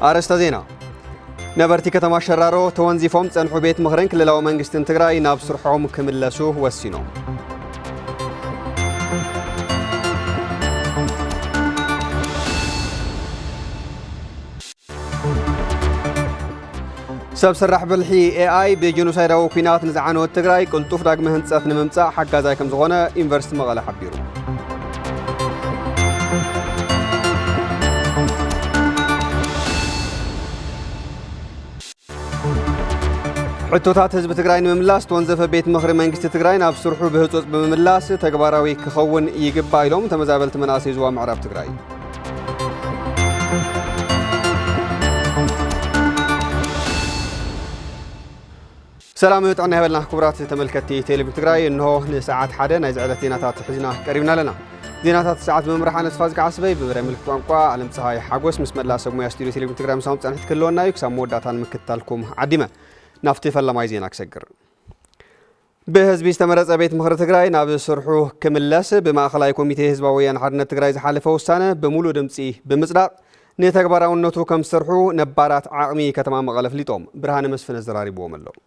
أرستا زينا نبرتي كتما شرارو توانزيفهم تنحو بيت مخرن كللاو منغستن تግራይ ናብ ስርሖም ክምለሱ ወሲኖም ሰብ ስራሕ ብልሒ AI በጂኖሳይዳዊ ኩናት ንዝዓነወ ትግራይ ቅልጡፍ ዳግመ ህንጸት ንምምጻእ ሓጋዛይ ከም ዝኾነ ዩኒቨርሲቲ መቐለ ሓቢሩ حتوتات حزب تግራይ ንምምላስ ተወንዘፈ ቤት ምኽሪ መንግስቲ ትግራይ ናብ ስርሑ ብህጾጽ ብምምላስ ተግባራዊ ክኸውን ይግባእ ኢሎም ተመዛበልቲ መናእሰይ ዞባ ምዕራብ ትግራይ ሰላም ይጥዕና ይበልና ክቡራት ተመልከቲ ቴሌቪዥን ትግራይ እንሆ ንሰዓት 1 ናይ ዝዕለት ዜናታት ሒዝና ቀሪብና ኣለና ዜናታት ሰዓት መምርሓ ነስፋዝ ከዓስበይ ብብራይ ምልክት ቋንቋ ዓለም ፀሃይ ሓጎስ ምስ መላሰብ ሙያ ስቱዲዮ ቴሌቪዥን ትግራይ ምሳም ጻንሕት ክለወና እዩ ክሳብ መወዳእታን ምክትታልኩም ዓዲመ ናፍቲ ፈለማይ ዜና ክሰግር በህዝቢ ዝተመረጸ ቤት ምኽሪ ትግራይ ናብ ስርሑ ክምለስ ብማእኸላይ ኮሚቴ ህዝባዊ ወያነ ሓርነት ትግራይ ዝሓለፈ ውሳነ ብሙሉእ ድምጺ ብምጽዳቕ ንተግባራውነቱ ከም ስርሑ ነባራት ዓቕሚ ከተማ መቐለ ፍሊጦም ብርሃነ መስፍን ዘራሪብዎም ኣለዉ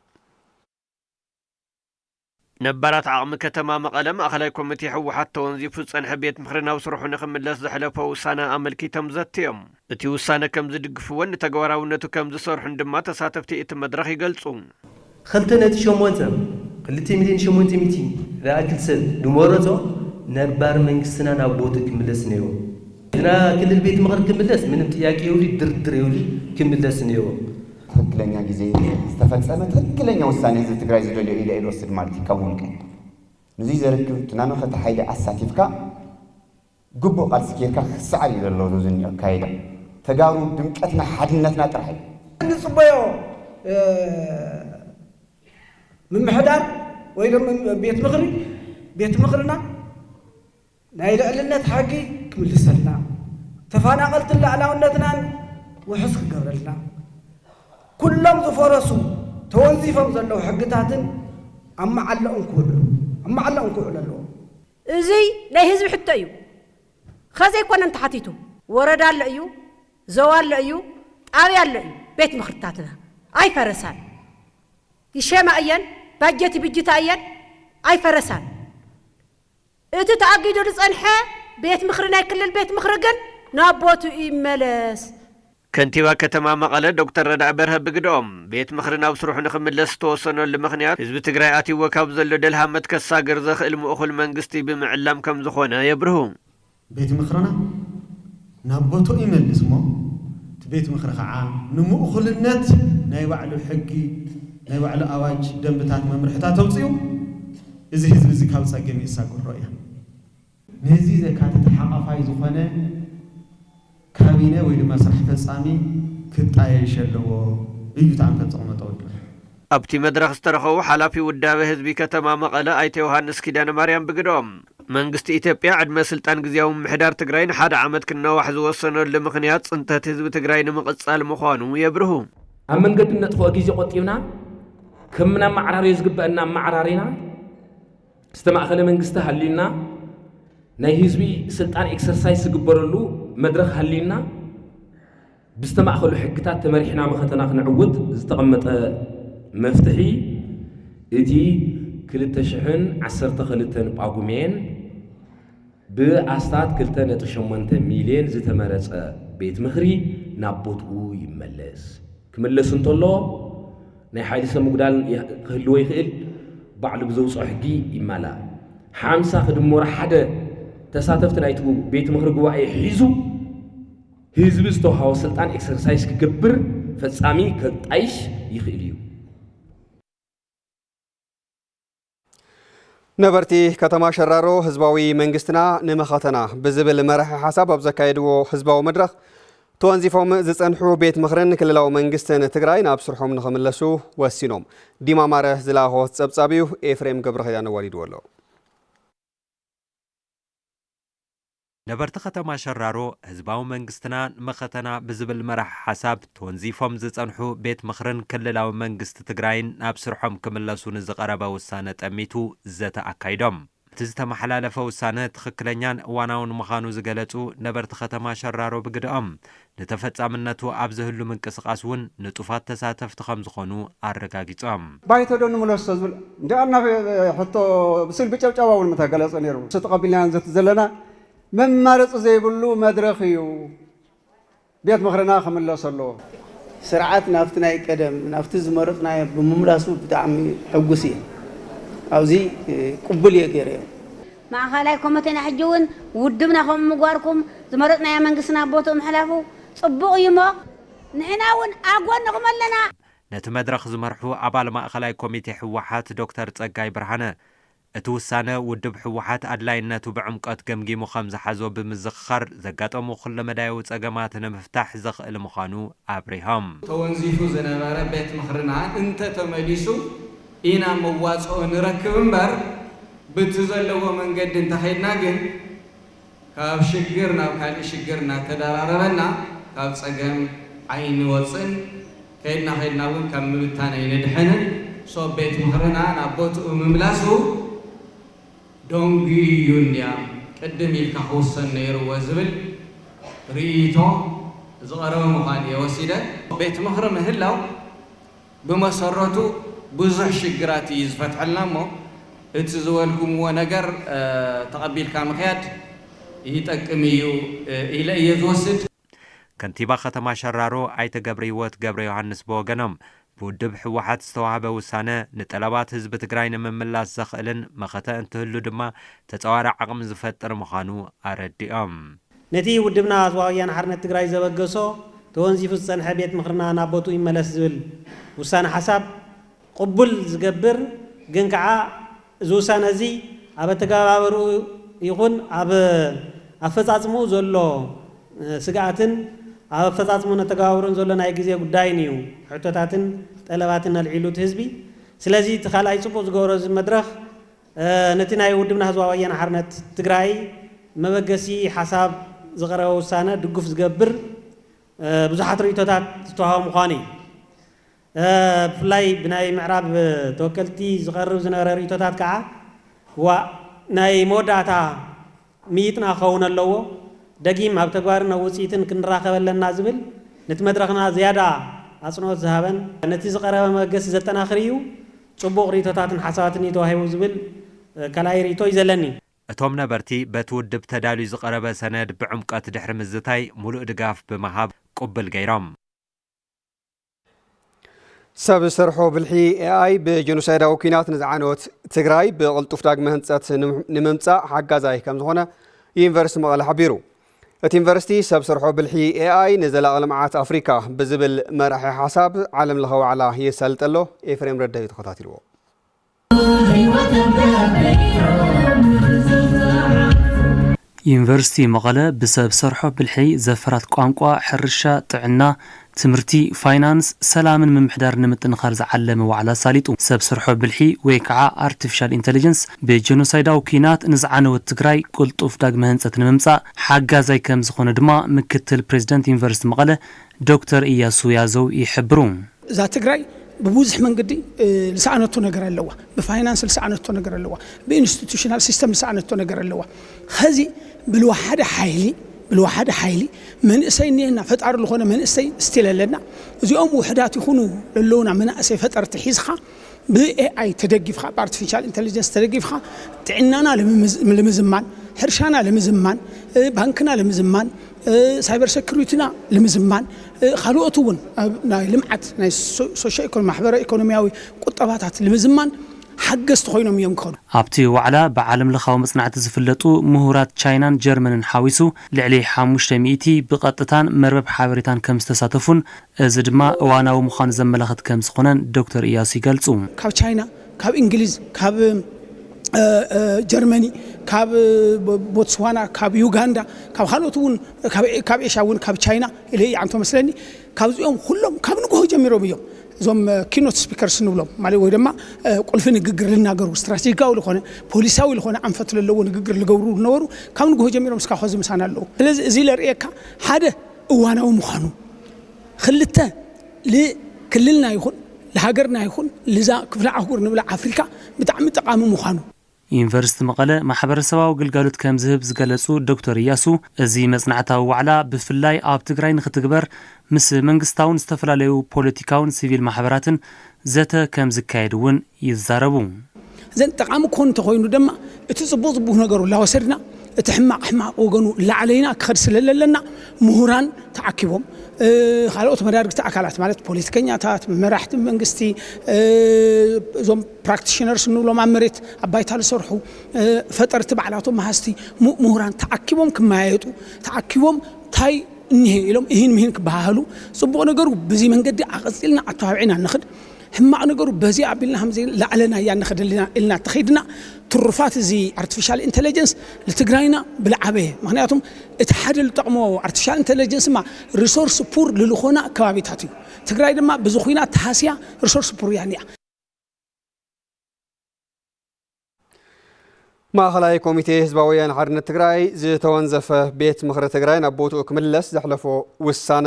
ነባራት ዓቕሚ ከተማ መቐለ ማእኸላይ ኮሚቴ ህወሓት ተወንዚፉ ጸንሐ ቤት ምኽሪ ናብ ስርሑ ንኽምለስ ዝሓለፈ ውሳነ ኣመልኪቶም ዘትዮም እቲ ውሳነ ከም ዝድግፍዎን ተግባራውነቱ ከም ዝሰርሑን ድማ ተሳተፍቲ እቲ መድረኽ ይገልጹ 2.8 ሚሊዮን ዝኣክል ሰብ ድመረጾ ነባር መንግስትና ናብ ቦቱ ክምለስ ነይሩ እና ክልል ቤት ምኽሪ ክምለስ ምንም ጥያቄ የውሊ ድርድር የውሊ ክምለስ ነይሩ ትክክለኛ ጊዜ ዝተፈጸመ ትክክለኛ ውሳኔ ህዝብ ትግራይ ዝደልዮ ኢዳ ይወስድ ማለት ይከውን ከ ንዚ ዘርክብ ትናኖ ከተሓይደ ኣሳቲፍካ ግቡእ ቃልሲ ጌርካ ክስዓር ይዘለዎ ዝንዮ ካይዳ ተጋሩ ድምቀትና ሓድነትና ጥራሕ ንጽበዮ ምምሕዳር ወይ ደሞ ቤት ምኽርና ናይ ልዕልነት ሓቂ ክምልሰልና ተፈናቐልትን ላዕላውነትናን ውሕስ ክገብረልና كلهم زفرسوا توظيفهم زلوا حقتاتن أما علقهم كله زي لا يهزم حتى أيو خزي كنا انتحتيتو ورد على أيو زوال أيو أبي على أيو بيت مخرطاتنا أي فرسان يشام أيان باجتي بيجت أيان أي فرسان إنتوا تعقدوا رزقنها بيت مخرنا كل البيت مخرجن نابوتو إملاس كنتيبا كتما مقالة دكتور ردع برها بقدوم بيت مخرنا بسروح نخملس توصلنا لمخنيات حزب تግራይ أتي وكاب زلو دلها متكسا قرزخ المؤخل منقستي بمعلم كم زخونا يبرهو بيت مخرنا نابوتو إيميل اسمه بيت مخر خعا نمؤخل النت نايوعلو حقي نايوعلو أواج دنبتات ممرحتات توصيو إذا حزب زكاو صاقم يساقو الرؤية نزي زكاة تحقفاي زخونا كابينة ويدما صرح فصامي كطايا يشلو እዩ ተንፈጽመው ኣብቲ መድረኽ ዝተረኸቡ ሓላፊ ውዳበ ህዝቢ ከተማ መቐለ ኣይተ ዮሐንስ ኪዳነ ማርያም ብግዶም መንግስቲ ኢትዮጵያ ዕድመ ስልጣን ግዚያዊ ምሕዳር ትግራይ ንሓደ ዓመት ክነዋሕ ዝወሰነሉ ምኽንያት ጽንተት ህዝቢ ትግራይ ንምቕጻል ምዃኑ የብርሁ ኣብ መንገድነት ኾ ግዜ ቆጢብና ከምና ማዕራሪ ዝግበአና ማዕራሪና ዝተማእኸለ መንግስቲ ሃሊና ናይ ህዝቢ ስልጣን ኤክሰርሳይዝ ዝግበረሉ መድረኽ ሃሊና ብስተማእኸሉ ሕግታት ተመሪሕና መኸተና ክንዕውት ዝተቐመጠ መፍትሒ እቲ 2012 ጳጉሜን ብኣስታት 2.8 ሚልዮን ዝተመረጸ ቤት ምኽሪ ናብ ቦትኡ ይመለስ ክመለስ እንተሎ ናይ ሓይሊ ሰብ ምጉዳል ክህልዎ ይኽእል ባዕሉ ብዘውፅኦ ሕጊ ይማላ 50 ክድምሮ ሓደ ተሳተፍቲ ናይቱ ቤት ምኽሪ ጉባኤ ሒዙ ህዝብ ዝተውሃቦ ስልጣን ኤክሰርሳይዝ ክገብር ፈጻሚ ከጣይሽ ይኽእል እዩ ነበርቲ ከተማ ሸራሮ ህዝባዊ መንግስትና ንመኸተና ብዝብል መርሕ ሓሳብ ኣብ ዘካየድዎ ህዝባዊ መድረኽ ተወንዚፎም ዝጸንሑ ቤት ምኽርን ክልላዊ መንግስትን ትግራይ ናብ ስርሖም ንኽምለሱ ወሲኖም ዲማ ማረ ዝላሆ ጸብጻቢው ኤፍሬም ገብረኺዳን ወሊድዎ ኣሎ ነበርቲ ከተማ ሸራሮ ህዝባዊ መንግስትና ንመኸተና ብዝብል መርሕ ሓሳብ ተወንዚፎም ዝጸንሑ ቤት ምኽርን ክልላዊ መንግስቲ ትግራይን ናብ ስርሖም ክምለሱ ንዝቐረበ ውሳነ ጠሚቱ ዘተ ኣካይዶም تزتمحلالفه وسانه تخكلنيان واناون مخانو زغلصو نبرت ختما شرارو بغدام نتفጻምነቱ አብዘህሉ መንቀሳቀስውን ንጡፋት ተሳተፍት ከም ዝኾኑ አረጋግጸም ባይቶ ደን ሙለስ ዝብል እንዳና ሕቶ ብስል ብጨብጨባውን መተገለጸ ነይሩ ተቀቢልናን ዘት ዘለና መማረጽ ዘይብሉ መድረኽ እዩ ቤት ምኽርና ከመለሰሎ ስርዓት ናፍቲ ናይ ቀደም ናፍቲ ዝመረጽና ብምምላሱ ብጣዕሚ ሕጉስ እዩ አውዚ ቅቡል የገረ ማእኸላይ ኮሚቴና ሕጅውን ውድብና ከም ምግባርኩም ዝመረጽና መንግስትና ቦቶ ምሕላፉ ጽቡቕ ይሞ ንሕናውን አጎንኩም ኣለና ነቲ መድረኽ ዝመርሑ አባል ማእኸላይ ኮሚቴ ሕወሓት ዶክተር ጸጋይ ብርሃነ እቲ ውሳነ ውድብ ሕወሓት አድላይነቱ ብዕምቀት ገምጊሙ ከም ዝሓዞ ብምዝኽኻር ዘጋጠሙ ኩሉ መዳየው ጸገማት ንምፍታሕ ዘኽእል ምዃኑ አብሪሃም ተወንዚፉ ዝነበረ ቤት ምኽርና እንተ ተመሊሱ ኢና መዋጽኦ ንረክብ እምበር ብቲ ዘለዎ መንገዲ እንተኸይድና ግን ካብ ሽግር ናብ ካልእ ሽግር እናተደራረበና ካብ ጸገም ኣይንወፅን ከይድና እውን ካብ ምብታን ኣይንድሕንን ሶ ቤት ምኽርና ናብ ቦትኡ ምምላሱ ዶንጊ ዩንያ ቅድም ኢልካ ክውሰን ነይሩዎ ዝብል ርኢቶ ዝቐረበ ምዃን የወሲደ ቤት ምኽሪ ምህላው ብመሰረቱ ብዙሕ ሽግራት እዩ ዝፈትሐልና እሞ እቲ ዝበልኩምዎ ነገር ተቐቢልካ ምኽያድ ይጠቅም እዩ ኢለ እየ ዝወስድ ከንቲባ ከተማ ሸራሮ ኣይተ ገብረ ሕይወት ገብረ ዮሐንስ በወገኖም ብውድብ ሕወሓት ዝተዋህበ ውሳነ ንጠለባት ህዝቢ ትግራይ ንምምላስ ዘኽእልን መኸተ እንትህሉ ድማ ተጻዋሪ ዓቕሚ ዝፈጥር ምዃኑ ኣረዲኦም ነቲ ውድብና ህዝባዊ ወያነ ሓርነት ትግራይ ዘበገሶ ተወንዚፉ ዝጸንሐ ቤት ምኽርና ናብ ቦቱ ይመለስ ዝብል ውሳነ ሓሳብ ቅቡል ዝገብር ግን ከዓ እዚ ውሳነ እዚ ኣብ ተጋባበሩ ይኹን ኣብ ኣፈጻጽሙ ዘሎ ስጋኣትን ኣብ ኣፈጻጽሙ ነተጋባበሩን ዘሎ ናይ ግዜ ጉዳይን እዩ ሕቶታትን ጠለባትን ኣልዒሉት ህዝቢ ስለዚ እቲ ካልኣይ ጽቡቕ ዝገብሮ እዚ መድረኽ ነቲ ናይ ውድብና ህዝባዊ ወያነ ሓርነት ትግራይ መበገሲ ሓሳብ ዝቐረበ ውሳነ ድጉፍ ዝገብር ብዙሓት ርእቶታት ዝተዋሃቡ ምዃኑ እዩ ብፍላይ ብናይ ምዕራብ ተወከልቲ ዝቐርብ ዝነበረ ርእቶታት ከዓ ናይ መወዳእታ ሚይጥና ክኸውን ኣለዎ ደጊም ኣብ ተግባርን ኣብ ውፅኢትን ክንራኸበለና ዝብል ነቲ መድረኽና ዝያዳ ኣጽንዖት ዝሃበን ነቲ ዝቐረበ መበገሲ ዘጠናኽር እዩ ጽቡቕ ርእቶታትን ሓሳባትን ተዋሂቡ ዝብል ካልኣይ ርእቶ እዩ ዘለኒ እቶም ነበርቲ በቲ ውድብ ተዳልዩ ዝቐረበ ሰነድ ብዕምቀት ድሕሪ ምዝታይ ሙሉእ ድጋፍ ብምሃብ ቅብል ገይሮም ሰብ ሰርሖ ብልሒ ኤአይ ብጀኖሳይዳዊ ኩናት ንዝዓነወት ትግራይ ብቕልጡፍ ዳግመ ህንፀት ንምምጻእ ሓጋዛይ ከም ዝኾነ ዩኒቨርሲቲ መቐለ ሓቢሩ እቲ ዩኒቨርሲቲ ሰብ ሰርሖ ብልሒ ኤአይ ንዘላቒ ልምዓት አፍሪካ ብዝብል መራሒ ሓሳብ ዓለም ለኸ ዋዕላ የሳልጠሎ ኤፍሬም ረዳዩ ተኸታቲልዎ ዩኒቨርሲቲ መቐለ ብሰብ ሰርሖ ብልሒ ዘፈራት ቋንቋ ሕርሻ ጥዕና ትምህርቲ ፋይናንስ ሰላምን ምምሕዳር ንምጥንኻር ዝዓለመ ዋዕላ ሳሊጡ ሰብ ሰርሖ ብልሒ ወይ ከዓ አርቲፊሻል ኢንተለጀንስ ብጀኖሳይዳዊ ኩናት ንዝዓነወት ትግራይ ቅልጡፍ ዳግመ ህንፀት ንምምጻእ ሓጋዛይ ከም ዝኾነ ድማ ምክትል ፕሬዚደንት ዩኒቨርሲቲ መቐለ ዶክተር ኢያሱ ያዘው ይሕብሩ እዛ ትግራይ ببوزح من قدي لسعنته نجر اللوا بفاينانس لسعنته نجر اللوا بإنستيتوشنال سيستم لسعنته نجر اللوا هذه بالواحد حيلي من إسيني إن فتعر لخونا من إسين استيل لنا زيوم وحدات يخونوا للون من أسي فتعر تحيزها بAI تدقفها بارتفيشال انتليجنس تدقفها تعنانا لمزمان حرشانا لمزمان بانكنا لمزمان سايبر سيكوريتينا لمزمان خلوقتون ناي لمعت ناي سوشيال ايكونومي محبر ايكونومياوي قطباتات لمزمان حقست خوينهم يمكن ابتي وعلى بعالم لخاو مصنعات زفلطو مهورات تشاينان جيرمنن حاويسو لعلي 500 بقطتان مربب حابريتان كم استساتفون زدما واناو مخان زملخت كم سخونن دكتور اياسي يغلصو كاب تشاينا كاب انجليز كاب جرماني كاب بوتسوانا كاب يوغندا كاب خلوتون كاب ايشاون كاب تشاينا اللي عنتو مسلني كاب يوم كلهم كاب نغو جميرو بيوم زوم كينوت سبيكرز نبلو مالي وي دما قلف نغغر لناغرو استراتيجياو لخونه بوليساوي لخونه انفت للو نغغر لغورو نورو كاب نغو جميرو مسكا خوز مسانالو لذ ازي لريكا حدا اواناو مخانو خلته لكللنا يكون لهاجرنا يكون لذا كفلا عهور نبلا افريكا بتعم تقام مخانو ዩኒቨርሲቲ መቐለ ማሕበረሰባዊ ግልጋሎት ከም ዝህብ ዝገለጹ ዶክተር ኢያሱ እዚ መጽናዕታዊ ዋዕላ ብፍላይ ኣብ ትግራይ ንኽትግበር ምስ መንግስታውን ዝተፈላለዩ ፖለቲካውን ሲቪል ማሕበራትን ዘተ ከም ዝካየድ እውን ይዛረቡ ዘን ጠቃሚ ኮን ተኮይኑ ድማ እቲ ጽቡቕ ነገሩ ላወሰድና እቲ ሕማቅ ወገኑ ላዕለይና ክኸድ ስለለለና ምሁራን ተዓኪቦም ካልኦት መዳርግቲ አካላት ማለት ፖለቲከኛታት መራሕቲ መንግስቲ ዞም ፕራክቲሽነርስ ንብሎም ኣብ መሬት ኣባይታ ዝሰርሑ ፈጠርቲ ባዕላቶም መሃስቲ ምሁራን ተዓኪቦም ክማያየጡ ተዓኪቦም ታይ እንሄ ኢሎም ይህን ክባሃሉ ጽቡቕ ነገሩ በዚ መንገዲ ኣቐጽልና ኣተባብዒና ንኽድ ሕማቅ ነገሩ በዚ ኣቢልና hamze ላዕለና ያንኸድልና ኢልና ተኺድና ትሩፋት እዚ artificial intelligence ለትግራይና ብልዓበ ምክንያቱም እቲ ሓደ ልጠቅሞ artificial intelligence ማ ሪሶርስ ፑር ልልኾና ከባቢታት እዩ ትግራይ ድማ ብዙ ኹይና ተሃስያ ሪሶርስ ፑር ያንያ ማእኸላይ ኮሚቴ ህዝባዊ ወያነ ሓርነት ትግራይ ዝተወንዘፈ ቤት ምኽሪ ትግራይ ናብ ቦትኡ ክምለስ ዘሕለፎ ውሳነ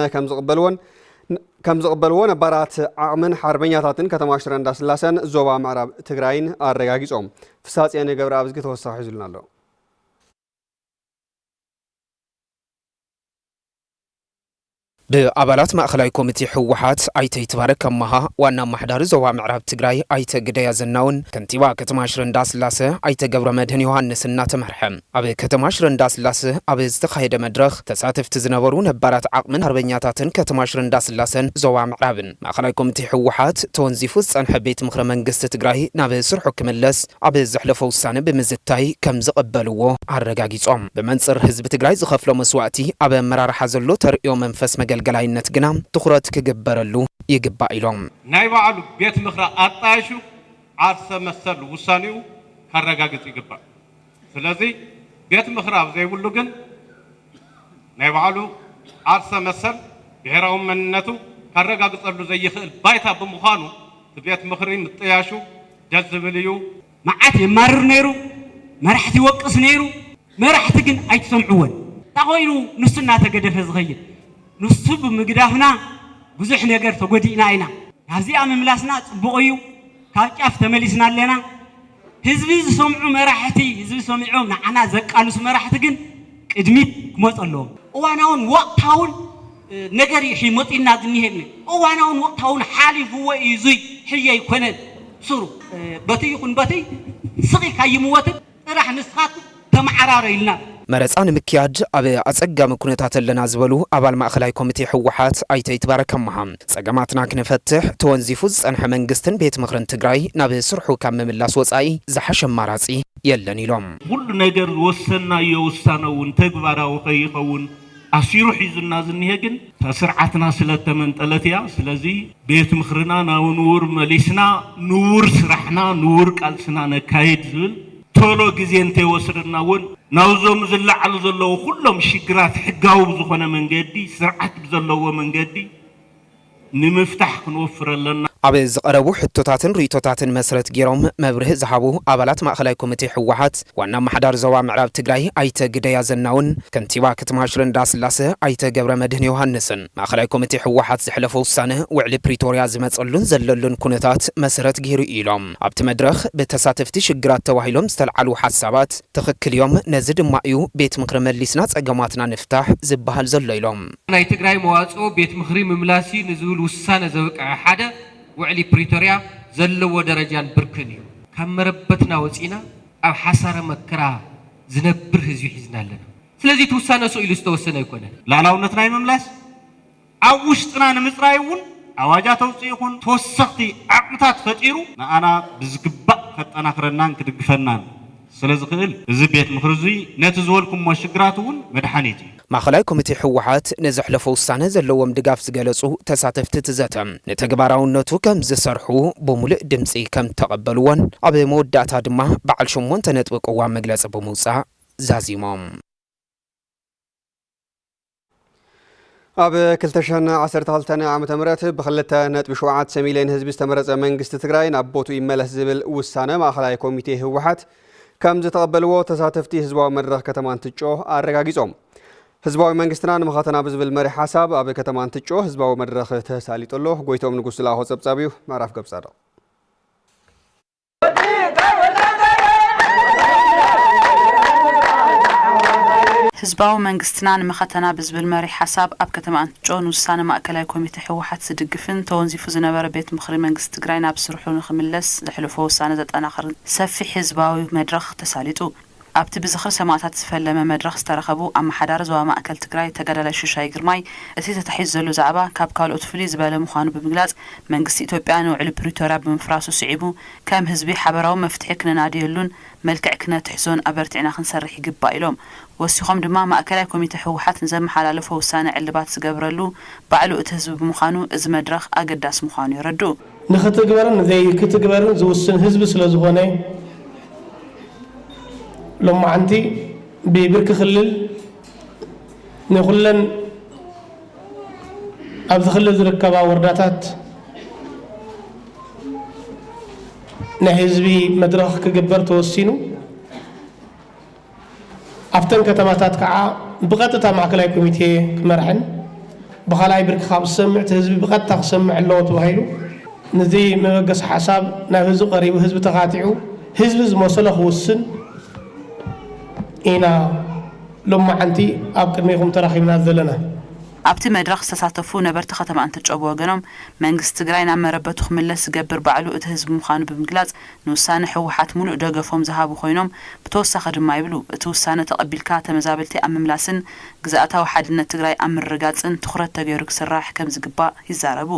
ከም ዝቕበልዎ ነባራት ዓቕምን ሓርበኛታትን ከተማ ሽረ እንዳስላሰን ዞባ ምዕራብ ትግራይን ኣረጋጊጾም ፍሳጽየነ ገብረ ኣብዝጊ ተወሳኺ ሒዙልና ኣሎ በአባላት ማእኸላይ ኮሚቴ ህወሓት አይተ ይትባረክ ከማሃ ዋና ማሕዳሪ ዞባ ምዕራብ ትግራይ አይተ ግደያ ዘናውን ከንቲባ ከተማ ሽረ እንዳስላሰ አይተ ገብረ መድህን ዮሐንስና ተመርሐ ኣብ ከተማ ሽረ እንዳስላሰ ኣብ ዝተኻየደ መድረኽ ተሳተፍቲ ዝነበሩ ነባራት ዓቕምን ሓርበኛታትን ከተማ ሽረ እንዳስላሰን ዞባ ምዕራብን ማእኸላይ ኮሚቴ ህወሓት ተወንዚፉ ዝጸንሐ ቤት ምኽሪ መንግስቲ ትግራይ ናብ ስርሑ ክምለስ ኣብ ዘሕለፈ ውሳነ ብምዝታይ ከም ዝቕበልዎ ኣረጋጊጾም ብመንጽር ህዝቢ ትግራይ ዝኸፍሎ መስዋዕቲ ኣብ መራርሓ ዘሎ ተርእዮ መንፈስ ገላይነት ግና ትኹረት ክግበረሉ ይግባእ ኢሎም ናይ ባዕሉ ቤት ምኽሪ ኣጣይሹ ዓርሰ መሰል ውሳኔው ካረጋግጽ ይግባእ ስለዚ ቤት ምኽሪ ኣብ ዘይብሉ ግን ናይ ባዕሉ ዓርሰ መሰል ብሔራዊ መንነቱ ካረጋግጸሉ ዘይኽእል ባይታ ብምዃኑ ቤት ምኽሪ ምጥያሹ ደስ ዝብል እዩ መዓት የማርር ነይሩ መራሕቲ ይወቅስ ነይሩ መራሕቲ ግን ኣይተሰምዑዎን ታኾይኑ ንስና ተገደፈ ዝኸይድ ንሱብ ምግዳፍና ብዙሕ ነገር ተጎዲእና ኢና ናብዚኣ ምምላስና ጽቡቕ እዩ ካብ ጫፍ ተመሊስና ኣለና ህዝቢ ዝሰምዑ መራሕቲ ህዝቢ ሰሚዖም ንዓና ዘቃልሱ መራሕቲ ግን ቅድሚት ክመፁ ኣለዎም እዋናውን ወቕታውን ነገር ይመፂና ዝኒሄድኒ እዋናውን ወቕታውን ሓሊፍዎ እዙይ ሕየ ይኮነን ስሩ በቲ ይኹን በቲ ስኺ ካይምወትን ጥራሕ ንስኻት ተመዓራረ ኢልና መረፃ ንምክያድ ኣብ ኣጸጋሚ ኩነታት ኣለና ዝበሉ ኣባል ማእኸላይ ኮሚቴ ህወሓት አይተ ይትባረክ ከማሃ ጸገማትና ክንፈትሕ ተወንዚፉ ዝጸንሐ መንግስትን ቤት ምኽርን ትግራይ ናብ ስርሑ ካብ ምምላስ ወጻኢ ዝሓሸ ኣማራጺ የለን ኢሎም ሁሉ ነገር ወሰናዮ ውሳነውን ተግባራዊ ከይኸውን ኣሲሩ ሒዙና ዝኒሄ ግን ተስርዓትና ስለተመንጠለት እያ ስለዚ ቤት ምኽርና ናብ ንውር መሊስና ንውር ስራሕና ንውር ቃልስና ነካይድ ዝብል ቶሎ ጊዜ እንተይወስድና እውን ናውዞም ዝለዓሉ ዘለዉ ኩሎም ሽግራት ሕጋዊ ብዝኾነ መንገዲ ስርዓት ብዘለዎ መንገዲ ንምፍታሕ ክንወፍር ኣለና ኣብ ዝቐረቡ ሕቶታትን ርእቶታትን መሰረት ገይሮም መብርህ ዝሃቡ ኣባላት ማእኸላይ ኮሚቴ ህወሓት ዋና ማሕዳር ዞባ ምዕራብ ትግራይ አይተ ግደያ ዘናውን ከንቲባ ከተማ ሽረ እንዳስላሰ አይተ ገብረ መድህን ዮሐንስን ማእኸላይ ኮሚቴ ህወሓት ዝሕለፈ ውሳነ ውዕሊ ፕሪቶርያ ዝመጸሉን ዘለሉን ኩነታት መሰረት ገይሩ ኢሎም ኣብቲ መድረኽ ብተሳተፍቲ ሽግራት ተዋሂሎም ዝተልዓሉ ሓሳባት ትኽክል እዮም ነዚ ድማ እዩ ቤት ምኽሪ መሊስና ጸገማትና ንፍታሕ ዝበሃል ዘሎ ኢሎም ናይ ትግራይ መዋጽኦ ቤት ምኽሪ ምምላሲ ንዝብል ውሳነ ዘበቃ ሓደ ውዕሊ ፕሪቶርያ ዘለዎ ደረጃን ብርክን እዩ ካብ መረበትና ወፂና ኣብ ሓሳረ መከራ ዝነብር ህዝቢ ሒዝና ኣለና ስለዚ ትውሳነ ሰው ኢሉ ዝተወሰነ ይኮነን ላዕላውነት ናይ ምምላስ ኣብ ውሽጥና ንምጽራይ እውን ኣዋጃት ተውፅኡ ይኹን ተወሰኽቲ ዓቕምታት ፈጢሩ ንኣና ብዝግባእ ከጠናክረናን ክድግፈናን ስለዝኽእል እዚ ቤት ምኽሪ እዚ ነቲ ዝበልኩሞ ሽግራት እውን መድሓኒት እዩ ማእኸላይ ኮሚቴ ህወሓት ነዘሕለፈ ውሳነ ዘለዎም ድጋፍ ዝገለጹ ተሳተፍቲ ትዘተም ንተግባራውነቱ ከም ዝሰርሑ ብሙሉእ ድምፂ ከም ተቐበልዎን ኣብ መወዳእታ ድማ በዓል 8 ነጥቢ ቅዋም መግለፂ ብምውፃእ ዛዚሞም ኣብ 2012 ዓመተ ምህረት ብ2.7 ሚልዮን ህዝቢ ዝተመረፀ መንግስቲ ትግራይ ናብ ቦቱ ይመለስ ዝብል ውሳነ ማእኸላይ ኮሚቴ ህወሓት ከም ዝተቐበልዎ ተሳተፍቲ ህዝባዊ መድረኽ ከተማ እንትጮ ኣረጋጊጾም ህዝባዊ መንግስትና ንመኸተና ብዝብል መሪ ሓሳብ ኣብ ከተማ እንትጮ ህዝባዊ መድረኽ ተሳሊጡሎ ጎይቶም ንጉስ ላሆ ጸብጻቢዩ ምዕራፍ ገብጻዶ ህዝባዊ መንግስትና ንመኸተና ብዝብል መሪ ሓሳብ ኣብ ከተማ አንትጮ ውሳነ ማእከላይ ኮሚቴ ሕወሓት ዝድግፍን ተወንዚፉ ዝነበረ ቤት ምኽሪ መንግስቲ ትግራይ ናብ ስርሑ ንኽምለስ ዘሕልፎ ውሳነ ዘጠናኽር ሰፊሕ ህዝባዊ መድረኽ ተሳሊጡ ኣብቲ ብዝኽሪ ሰማዕታት ዝፈለመ መድረኽ ዝተረኸቡ ኣመሓዳሪ ዞባ ማእከል ትግራይ ተጋዳላይ ሽሻይ ግርማይ እቲ ተታሒዙ ዘሎ ዛዕባ ካብ ካልኦት ፍልይ ዝበለ ምዃኑ ብምግላጽ መንግስቲ ኢትዮጵያ ንውዕሊ ፕሪቶርያ ብምፍራሱ ስዒቡ ከም ህዝቢ ሓበራዊ መፍትሒ ክነናድየሉን መልክዕ ክነትሕዞን ኣበርቲዕና ክንሰርሕ ይግባእ ኢሎም ወሲኾም ድማ ማእከላይ ኮሚቴ ሕወሓት ንዘመሓላለፎ ውሳነ ዕልባት ዝገብረሉ ባዕሉ እቲ ህዝቢ ብምዃኑ እዚ መድረኽ ኣገዳሲ ምዃኑ ይረድኡ ንኽትግበርን ዘይክትግበርን ዝውስን ህዝቢ ስለ ዝኾነ ሎማዓንቲ ብብርኪ ክልል ንኹለን ኣብ ዝኽልል ዝርከባ ወረዳታት ናይ ህዝቢ መድረኽ ክግበር ተወሲኑ ኣብተን ከተማታት ከዓ ብቐጥታ ማእከላይ ኮሚቴ ክመርሕን ብኻልኣይ ብርኪ ካብ ዝሰምዕ እቲ ህዝቢ ብቐጥታ ክሰምዕ ኣለዎ ተባሂሉ ነዚ መበገሲ ሓሳብ ናብ ህዝቢ ቀሪቡ ህዝቢ ተኻቲዑ ህዝቢ ዝመሰለ ክውስን ኢና ሎማዓንቲ ኣብ ቅድሚኹም ተራኺብና ዘለና ኣብቲ መድረኽ ዝተሳተፉ ነበርቲ ከተማ አንትጮ ወገኖም መንግስቲ ትግራይ ናብ መረበቱ ክምለስ ዝገብር ባዕሉ እቲ ህዝቢ ምዃኑ ብምግላጽ ንውሳነ ሕወሓት ሙሉእ ደገፎም ዝሃቡ ኮይኖም ብተወሳኺ ድማ ይብሉ እቲ ውሳነ ተቐቢልካ ተመዛበልቲ ኣብ ምምላስን ግዛእታዊ ሓድነት ትግራይ ኣብ ምርጋጽን ትኹረት ተገይሩ ክስራሕ ከም ዝግባእ ይዛረቡ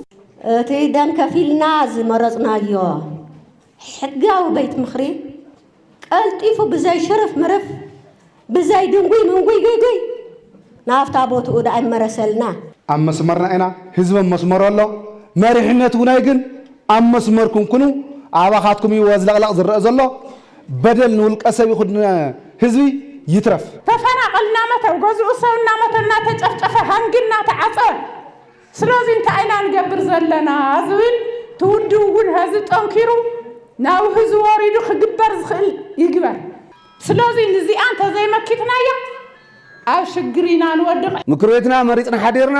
እቲ ደም ከፊልና ዝመረጽናዮ ሕጋዊ ቤት ምኽሪ ቀልጢፉ ብዘይ ሽርፍ ምርፍ ብዘይ ድንጉይ መንጉይ ጉይ ናፍታ ቦትኡ ዳይ መረሰልና ኣብ መስመርና ኢና ህዝብ መስመር ኣሎ መሪሕነት ውናይ ግን ኣብ መስመርኩም ኩኑ ኣባኻትኩም ይወዝለቕለቕ ዝረአ ዘሎ በደል ንውልቀ ሰብ ይኹን ህዝቢ ይትረፍ ተፈናቀልና መተው ገዝኡ ሰውና መተና ተጨፍጨፈ ሃንግና ተዓፀ ስለዚ እንታይ ኢና ንገብር ዘለና ዝብል ትውድኡ እውን ህዝቢ ጠንኪሩ ናብ ህዝቢ ወሪዱ ክግበር ዝኽእል ይግበር ስለዚ ንዚኣ እንተዘይመኪትናዮ ኣብ ሽግሪና ንወድቕ ምክር ቤትና መሪፅና ሓዲርና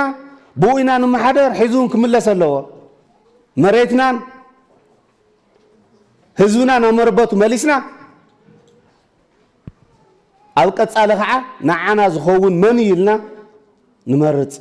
ብኡ ኢና ንመሓደር ሒዙን ክምለስ ኣለዎ መሬትናን ህዝብና ናብ መረበቱ መሊስና ኣብ ቀጻሊ ከዓ ንዓና ዝኸውን መን ኢልና ንመርፅ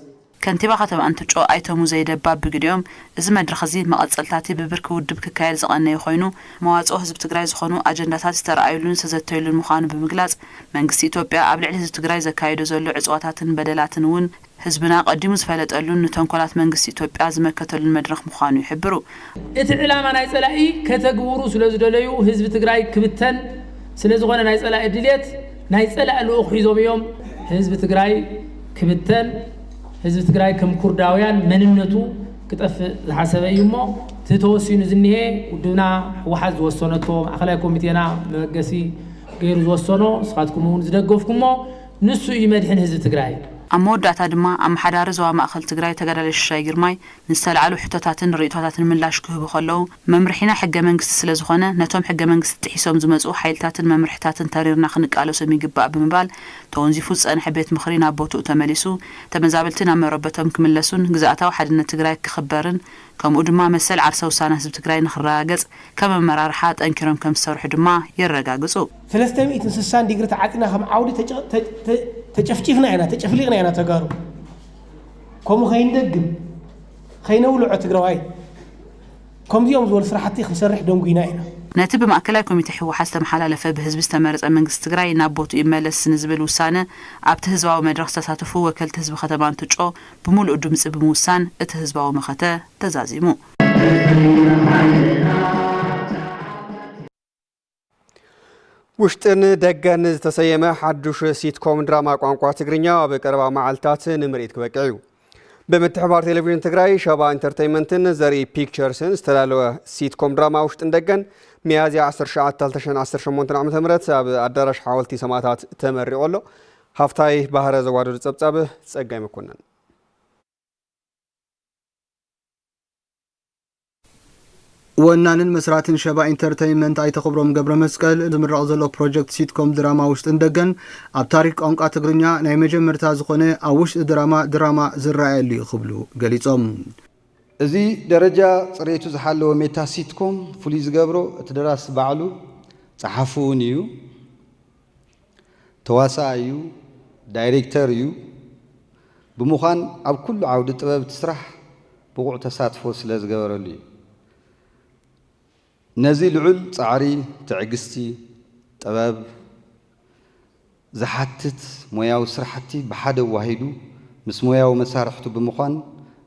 ከንቲባ ከተማ አንትጮ ኣይቶሙ ዘይደባብ ብግዲኦም እዚ መድረኽ እዚ መቐጸልታቲ ብብርኪ ውድብ ክካየድ ዝቐነየ ኮይኑ መዋጽኦ ህዝቢ ትግራይ ዝኾኑ ኣጀንዳታት ዝተረኣዩሉን ዝተዘተዩሉን ምዃኑ ብምግላጽ መንግስቲ ኢትዮጵያ ኣብ ልዕሊ ህዝቢ ትግራይ ዘካይዶ ዘሎ ዕፅዋታትን በደላትን እውን ህዝብና ቀዲሙ ዝፈለጠሉን ንተንኮላት መንግስቲ ኢትዮጵያ ዝመከተሉን መድረኽ ምዃኑ ይሕብሩ እቲ ዕላማ ናይ ጸላኢ ከተግብሩ ስለ ዝደለዩ ህዝቢ ትግራይ ክብተን ስለ ዝኾነ ናይ ጸላኢ ድሌት ናይ ጸላኢ ልኡኽ ሒዞም እዮም ህዝቢ ትግራይ ክብተን ህዝቢ ትግራይ ከም ኩርዳውያን መንነቱ ክጠፍእ ዝሓሰበ እዩ እሞ ተወሲኑ ዝኒሄ ውድብና ሕወሓት ዝወሰነቶ ማእከላይ ኮሚቴና መበገሲ ገይሩ ዝወሰኖ ንስኻትኩም እውን ዝደገፍኩሞ ንሱ እዩ መድሕን ህዝቢ ትግራይ ኣብ መወዳእታ ድማ ኣመሓዳሪ ዞባ ማእከል ትግራይ ተጋዳላይ ሽሻይ ግርማይ ንዝተለዓሉ ሕቶታትን ርእቶታትን ምላሽ ክህቡ ከለዉ መምርሒና ሕገ መንግስቲ ስለ ዝኾነ ነቶም ሕገ መንግስቲ ጥሒሶም ዝመፁ ሓይልታትን መምርሕታትን ተሪርና ክንቃለሶም ይግባእ ብምባል ተወንዚፉ ዝጸንሐ ቤት ምኽሪ ናብ ቦትኡ ተመሊሱ ተመዛበልቲ ናብ መረበቶም ክምለሱን ግዛእታዊ ሓድነት ትግራይ ክኽበርን ከምኡ ድማ መሰል ዓርሰ ውሳነ ህዝቢ ትግራይ ንኽረጋገጽ ከም ኣመራርሓ ጠንኪሮም ከም ዝሰርሑ ድማ የረጋግጹ 360 ዲግሪ ተዓጢና ከም ዓውዲ ተጨፍጭፍና ኢና ተጨፍሊቕና ኢና ተጋሩ ከምኡ ከይንደግም ከይነውልዖ ትግራዋይ ከምዚኦም ዝበሉ ስራሕቲ ክንሰርሕ ደንጉና ኢና ነቲ ብማእከላይ ኮሚቴ ሕወሓት ዝተመሓላለፈ ብህዝቢ ዝተመረፀ መንግስቲ ትግራይ ናብ ቦትኡ ይመለስ ንዝብል ውሳነ ኣብቲ ህዝባዊ መድረኽ ዝተሳተፉ ወከልቲ ህዝቢ ከተማ አንትጮ ብምሉእ ድምፂ ብምውሳን እቲ ህዝባዊ መኸተ ተዛዚሙ ውሽጥን ደገን ዝተሰየመ ሓዱሽ ሲትኮም ድራማ ቋንቋ ትግርኛ ኣብ ቀረባ መዓልታት ንምርኢት ክበቅዕ እዩ በምትሕባር ቴሌቪዥን ትግራይ ሸባ ኢንተርቴይንመንትን ዘርኢ ፒክቸርስን ዝተዳለወ ሲትኮም ድራማ ውሽጥን ደገን ሚያዝያ 1918 ዓ.ም ኣብ ኣዳራሽ ሓወልቲ ሰማዕታት ተመሪቑ ኣሎ ሃፍታይ ባህረ ዘዋደዱ ጸብጻብ ጸጋይ መኮነን ወናንን መስራትን ሸባ ኢንተርቴይንመንት ኣይተኸብሮም ገብረ መስቀል ዝምረቕ ዘሎ ፕሮጀክት ሲትኮም ድራማ ውሽጥን ደገን ኣብ ታሪክ ቋንቋ ትግርኛ ናይ መጀመርታ ዝኾነ ኣብ ውሽጢ ድራማ ዝረኣየሉ እዩ ክብሉ ገሊጾም እዚ ደረጃ ጽሬቱ ዝሓለወ ሜታ ሲትኮም ፍሉይ ዝገብሮ እቲ ደራሲ ባዕሉ ጸሓፉ እውን እዩ ተዋሳኢ እዩ ዳይሬክተር እዩ ብምዃን ኣብ ኩሉ ዓውዲ ጥበብ ትስራሕ ብቑዕ ተሳትፎ ስለ ዝገበረሉ እዩ ነዚ ልዑል ጻዕሪ ትዕግስቲ ጥበብ ዝሓትት ሞያዊ ስራሕቲ ብሓደ ዋሂዱ ምስ ሞያዊ መሳርሕቱ ብምዃን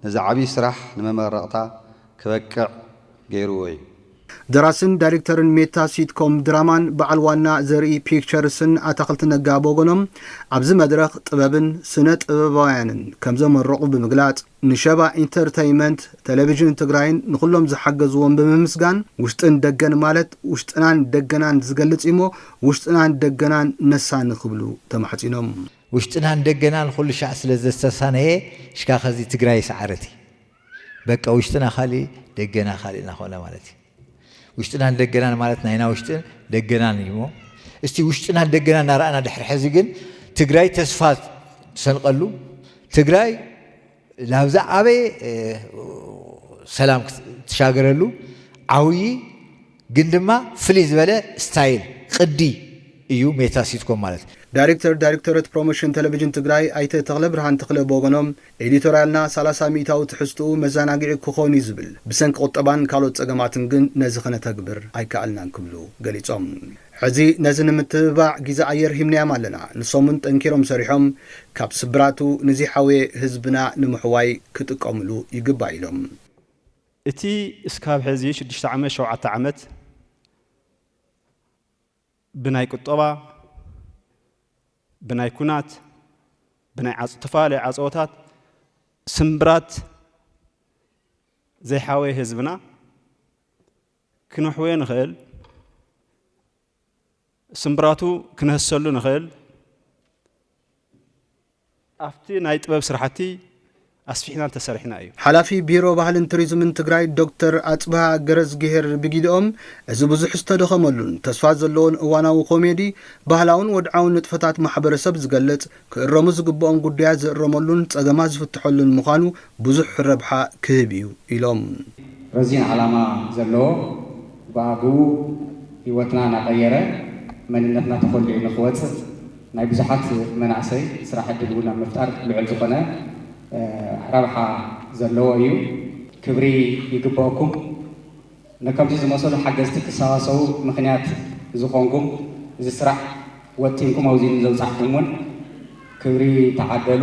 ነዚ ዓብዪ ስራሕ ንመመረቕታ ክበቅዕ ገይርዎ እዩ ደራስን ዳይሬክተርን ሜታ ሲትኮም ድራማን በዓል ዋና ዘርኢ ፒክቸርስን ኣታኽልቲ ነጋ ቦጎኖም ኣብዚ መድረኽ ጥበብን ስነ ጥበባውያንን ከም ዘመረቑ ብምግላጽ ንሸባ ኢንተርቴይንመንት ቴሌቪዥን ትግራይን ንኹሎም ዝሓገዝዎም ብምምስጋን ውሽጥን ደገን ማለት ውሽጥናን ደገናን ዝገልጽ እሞ ውሽጥናን ደገናን ነሳኒ ክብሉ ተማሕጺኖም ውሽጥናን ደገናን ኩሉ ሻዕ ስለ ዘስተሳነየ ሽካ ኸዚ ትግራይ ሰዓረቲ በቃ ውሽጥና ኻሊ ደገና ኻሊ ናኾነ ማለት እዩ ውሽጥናን ደገናን ማለት ናይና ውሽጥን ደገናን እዩ እስቲ ውሽጥናን ደገናን ናራእና ድሕሪ ሕዚ ግን ትግራይ ተስፋ ሰንቀሉ ትግራይ ላብዛ ዓበየ ሰላም ትሻገረሉ ዓውዪ ግን ድማ ፍልይ ዝበለ ስታይል ቅዲ እዩ ሜታ ሲትኮም ማለት ዳይሬክተረት ፕሮሞሽን ቴሌቪዥን ትግራይ ኣይተ ተኽለ ብርሃን ተኽለ ቦጎኖም ኤዲቶሪያልና 30 ሚታዊ ትሕዝትኡ መዘናግዒ ክኾን እዩ ዝብል ብሰንኪ ቁጠባን ካልኦት ፀገማትን ግን ነዚ ኽነተግብር ኣይከኣልናን ክብሉ ገሊፆም ሕዚ ነዚ ንምትብባዕ ግዜ ኣየር ሂምንያም ኣለና ንሶምን ጠንኪሮም ሰሪሖም ካብ ስብራቱ ነዚ ሓወየ ህዝብና ንምሕዋይ ክጥቀምሉ ይግባእ ኢሎም እቲ እስካብ ሕዚ 6 ዓመት 7 ዓመት ብናይ ቁጠባ ብናይ ኩናት ብናይ ተፋለየ ዓፀወታት ስምብራት ዘይሓወየ ህዝብና ክንሕወዮ ንኽእል ስምብራቱ ክንህሰሉ ንኽእል ኣብቲ ናይ ጥበብ ስራሕቲ ኣስፊሕና ተሰሪሕና እዩ ሓላፊ ቢሮ ባህልን ቱሪዝምን ትግራይ ዶክተር ኣጽብሃ ገረዝጊሄር ብጊድኦም እዚ ብዙሕ ዝተደኸመሉን ተስፋ ዘለዎን እዋናዊ ኮሜዲ ባህላውን ወድዓውን ንጥፈታት ማሕበረሰብ ዝገልጽ ክእረሙ ዝግብኦም ጉዳያት ዝእረመሉን ፀገማት ዝፍትሐሉን ምዃኑ ብዙሕ ረብሓ ክህብ እዩ ኢሎም ረዚን ዓላማ ዘለዎ ብኣግቡ ህይወትና እናቐየረ መንነትና ተኸሊዑ ንኽወፅእ ናይ ብዙሓት መናእሰይ ስራሕ ዕድል እውን ኣብ ምፍጣር ልዑል ዝኾነ ረብሓ ዘለዎ እዩ ክብሪ ይግባአኩም ነከምዚ ዝመሰሉ ሓገዝቲ ክሰባሰቡ ምክንያት ዝኾንኩም እዚ ስራሕ ወጢንኩም ኣብዙ ዘውፃሕኩም እውን ክብሪ ተዓደሉ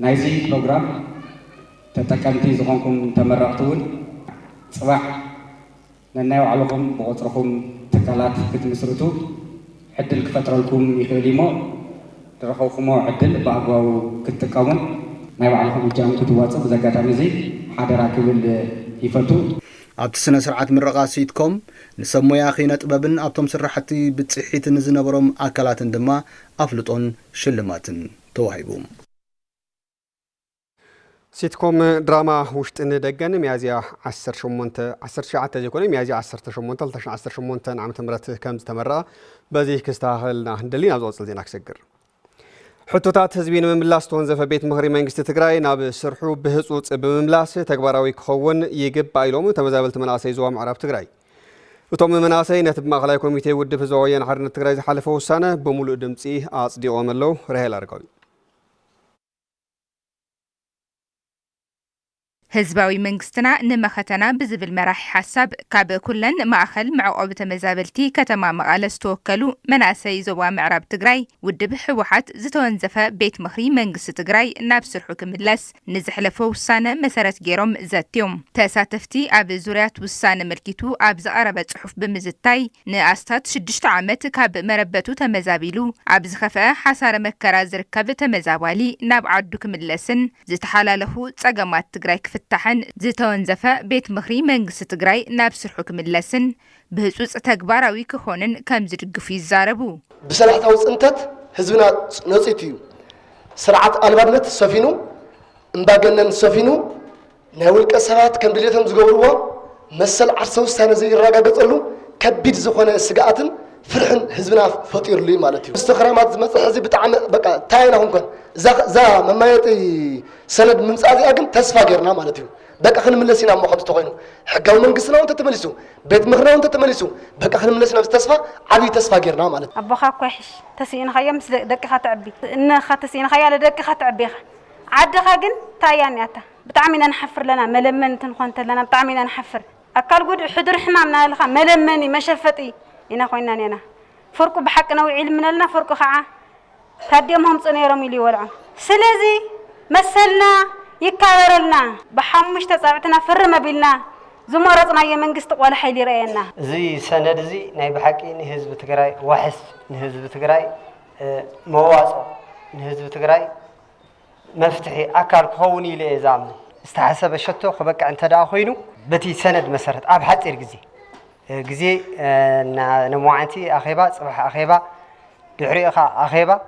ናይዚ ፕሮግራም ተጠቀምቲ ዝኾንኩም ተመረቕቲ እውን ፅባሕ ነናይ ባዕልኹም ብቁፅርኹም ትካላት ክትምስርቱ ዕድል ክፈጥረልኩም ይኽእል እሞ ተረኸብኩሞ ዕድል በኣግባቡ ክትጥቀሙን ናይ ባዕልኹም እጃም ክትዋፅእ ብዘጋጣሚ እዚ ሓደራ ክብል ይፈቱ ኣብቲ ስነ ስርዓት ምረቓ ሲትኮም ንሰብ ሞያ ኺነ ጥበብን ኣብቶም ስራሕቲ ብፅሒት ንዝነበሮም ኣካላትን ድማ ኣፍልጦን ሽልማትን ተዋሂቡ ሲትኮም ድራማ ውሽጥን ደገን ሚያዝያ 19 ዘይኮነ ሚያዝያ 18 2018 ዓመተ ምህረት ከም ዝተመረቐ በዚህ ክስተኻኸልና እንደሊና ኣብ ዝወፅል ዜና ክሰግር ሕቶታት ህዝቢ ንምምላስ ተወንዘፈ ቤት ምኽሪ መንግስቲ ትግራይ ናብ ስርሑ ብህፁፅ ብምምላስ ተግባራዊ ክኸውን ይግባእ ኢሎም ተመዛበልቲ መናእሰይ ዞባ ምዕራብ ትግራይ እቶም መናእሰይ ነቲ ማእኸላይ ኮሚቴ ውድብ ህዝባዊ ወያነ ሓርነት ትግራይ ዝሓለፈ ውሳነ ብሙሉእ ድምፂ ኣጽዲቖም ኣለዉ ራሄል ኣርጋዊ ህዝባዊ መንግስትና ንመኸተና ብዝብል መራሒ ሓሳብ ካብ ኩለን ማእኸል መዕቆቢ ተመዛበልቲ ከተማ መቐለ ዝተወከሉ መናእሰይ ዞባ ምዕራብ ትግራይ ውድብ ህወሓት ዝተወንዘፈ ቤት ምኽሪ መንግስቲ ትግራይ ናብ ስርሑ ክምለስ ንዝሕለፈ ውሳነ መሰረት ገይሮም ዘትዮም ተሳተፍቲ ኣብ ዙርያት ውሳነ መልኪቱ ኣብ ዝቐረበ ጽሑፍ ብምዝታይ ንኣስታት 6 ዓመት ካብ መረበቱ ተመዛቢሉ ኣብ ዝኸፍአ ሓሳረ መከራ ዝርከብ ተመዛባሊ ናብ ዓዱ ክምለስን ዝተሓላለፉ ፀገማት ትግራይ ታሕን ዝተወንዘፈ ቤት ምኽሪ መንግስቲ ትግራይ ናብ ስርሑ ክምለስን ብህፁፅ ተግባራዊ ክኾንን ከም ዝድግፉ ይዛረቡ ብሰላሕታዊ ጽንተት ህዝብና ነፂት እዩ ስርዓት ኣልባርነት ሰፊኑ እምባገነን ሰፊኑ ናይ ውልቀ ሰባት ከም ድሌቶም ዝገብርዎ መሰል ዓርሰ ውሳነ ዘይረጋገፀሉ ከቢድ ዝኾነ ስግኣትን ፍርሕን ህዝብና ፈጢሩሉ ማለት እዩ ዝተኽራማት ዝመፅእ ሕዚ ብጣዕሚ በቃ ታይና ሁንኮን እዛ መማየጢ سند من سازي أجن تسفى غيرنا مالتيو بقى خن ملسينا ما خدت تقينه حقاو منقسنا وانت تملسو بيت مخنا وانت تملسو بقى خن ملسينا بتسفى عبي تسفى غيرنا مالت أبو خاك وحش تسين خيا مس دك خاتعبي إن خاتسين خيا لدك خاتعبي عد خاجن تايانياتا بتعمينا نحفر لنا ملمن تنخنت لنا بتعمينا نحفر أكل قد حضر حمامنا لخا ملمني مشفتي إنا خوينا نينا فرقوا بحقنا وعلم لنا فرقوا خاعة تديمهم صنيرهم اللي ولعوا سلازي مسلنا يكاورلنا بحمش تصابتنا فرما بيلنا زمرتنا يا منقست ولا حيل رأينا زي سند زي ناي بحكي نهزب تجراي وحس نهزب تجراي مواصع نهزب تجراي مفتحي أكل كوني لإزام استحسب الشتو خبك عن تداخينه بتي سند مسرت أبحث إرجزي نموعنتي أخيبا صباح أخيبا دحريقة أخيبا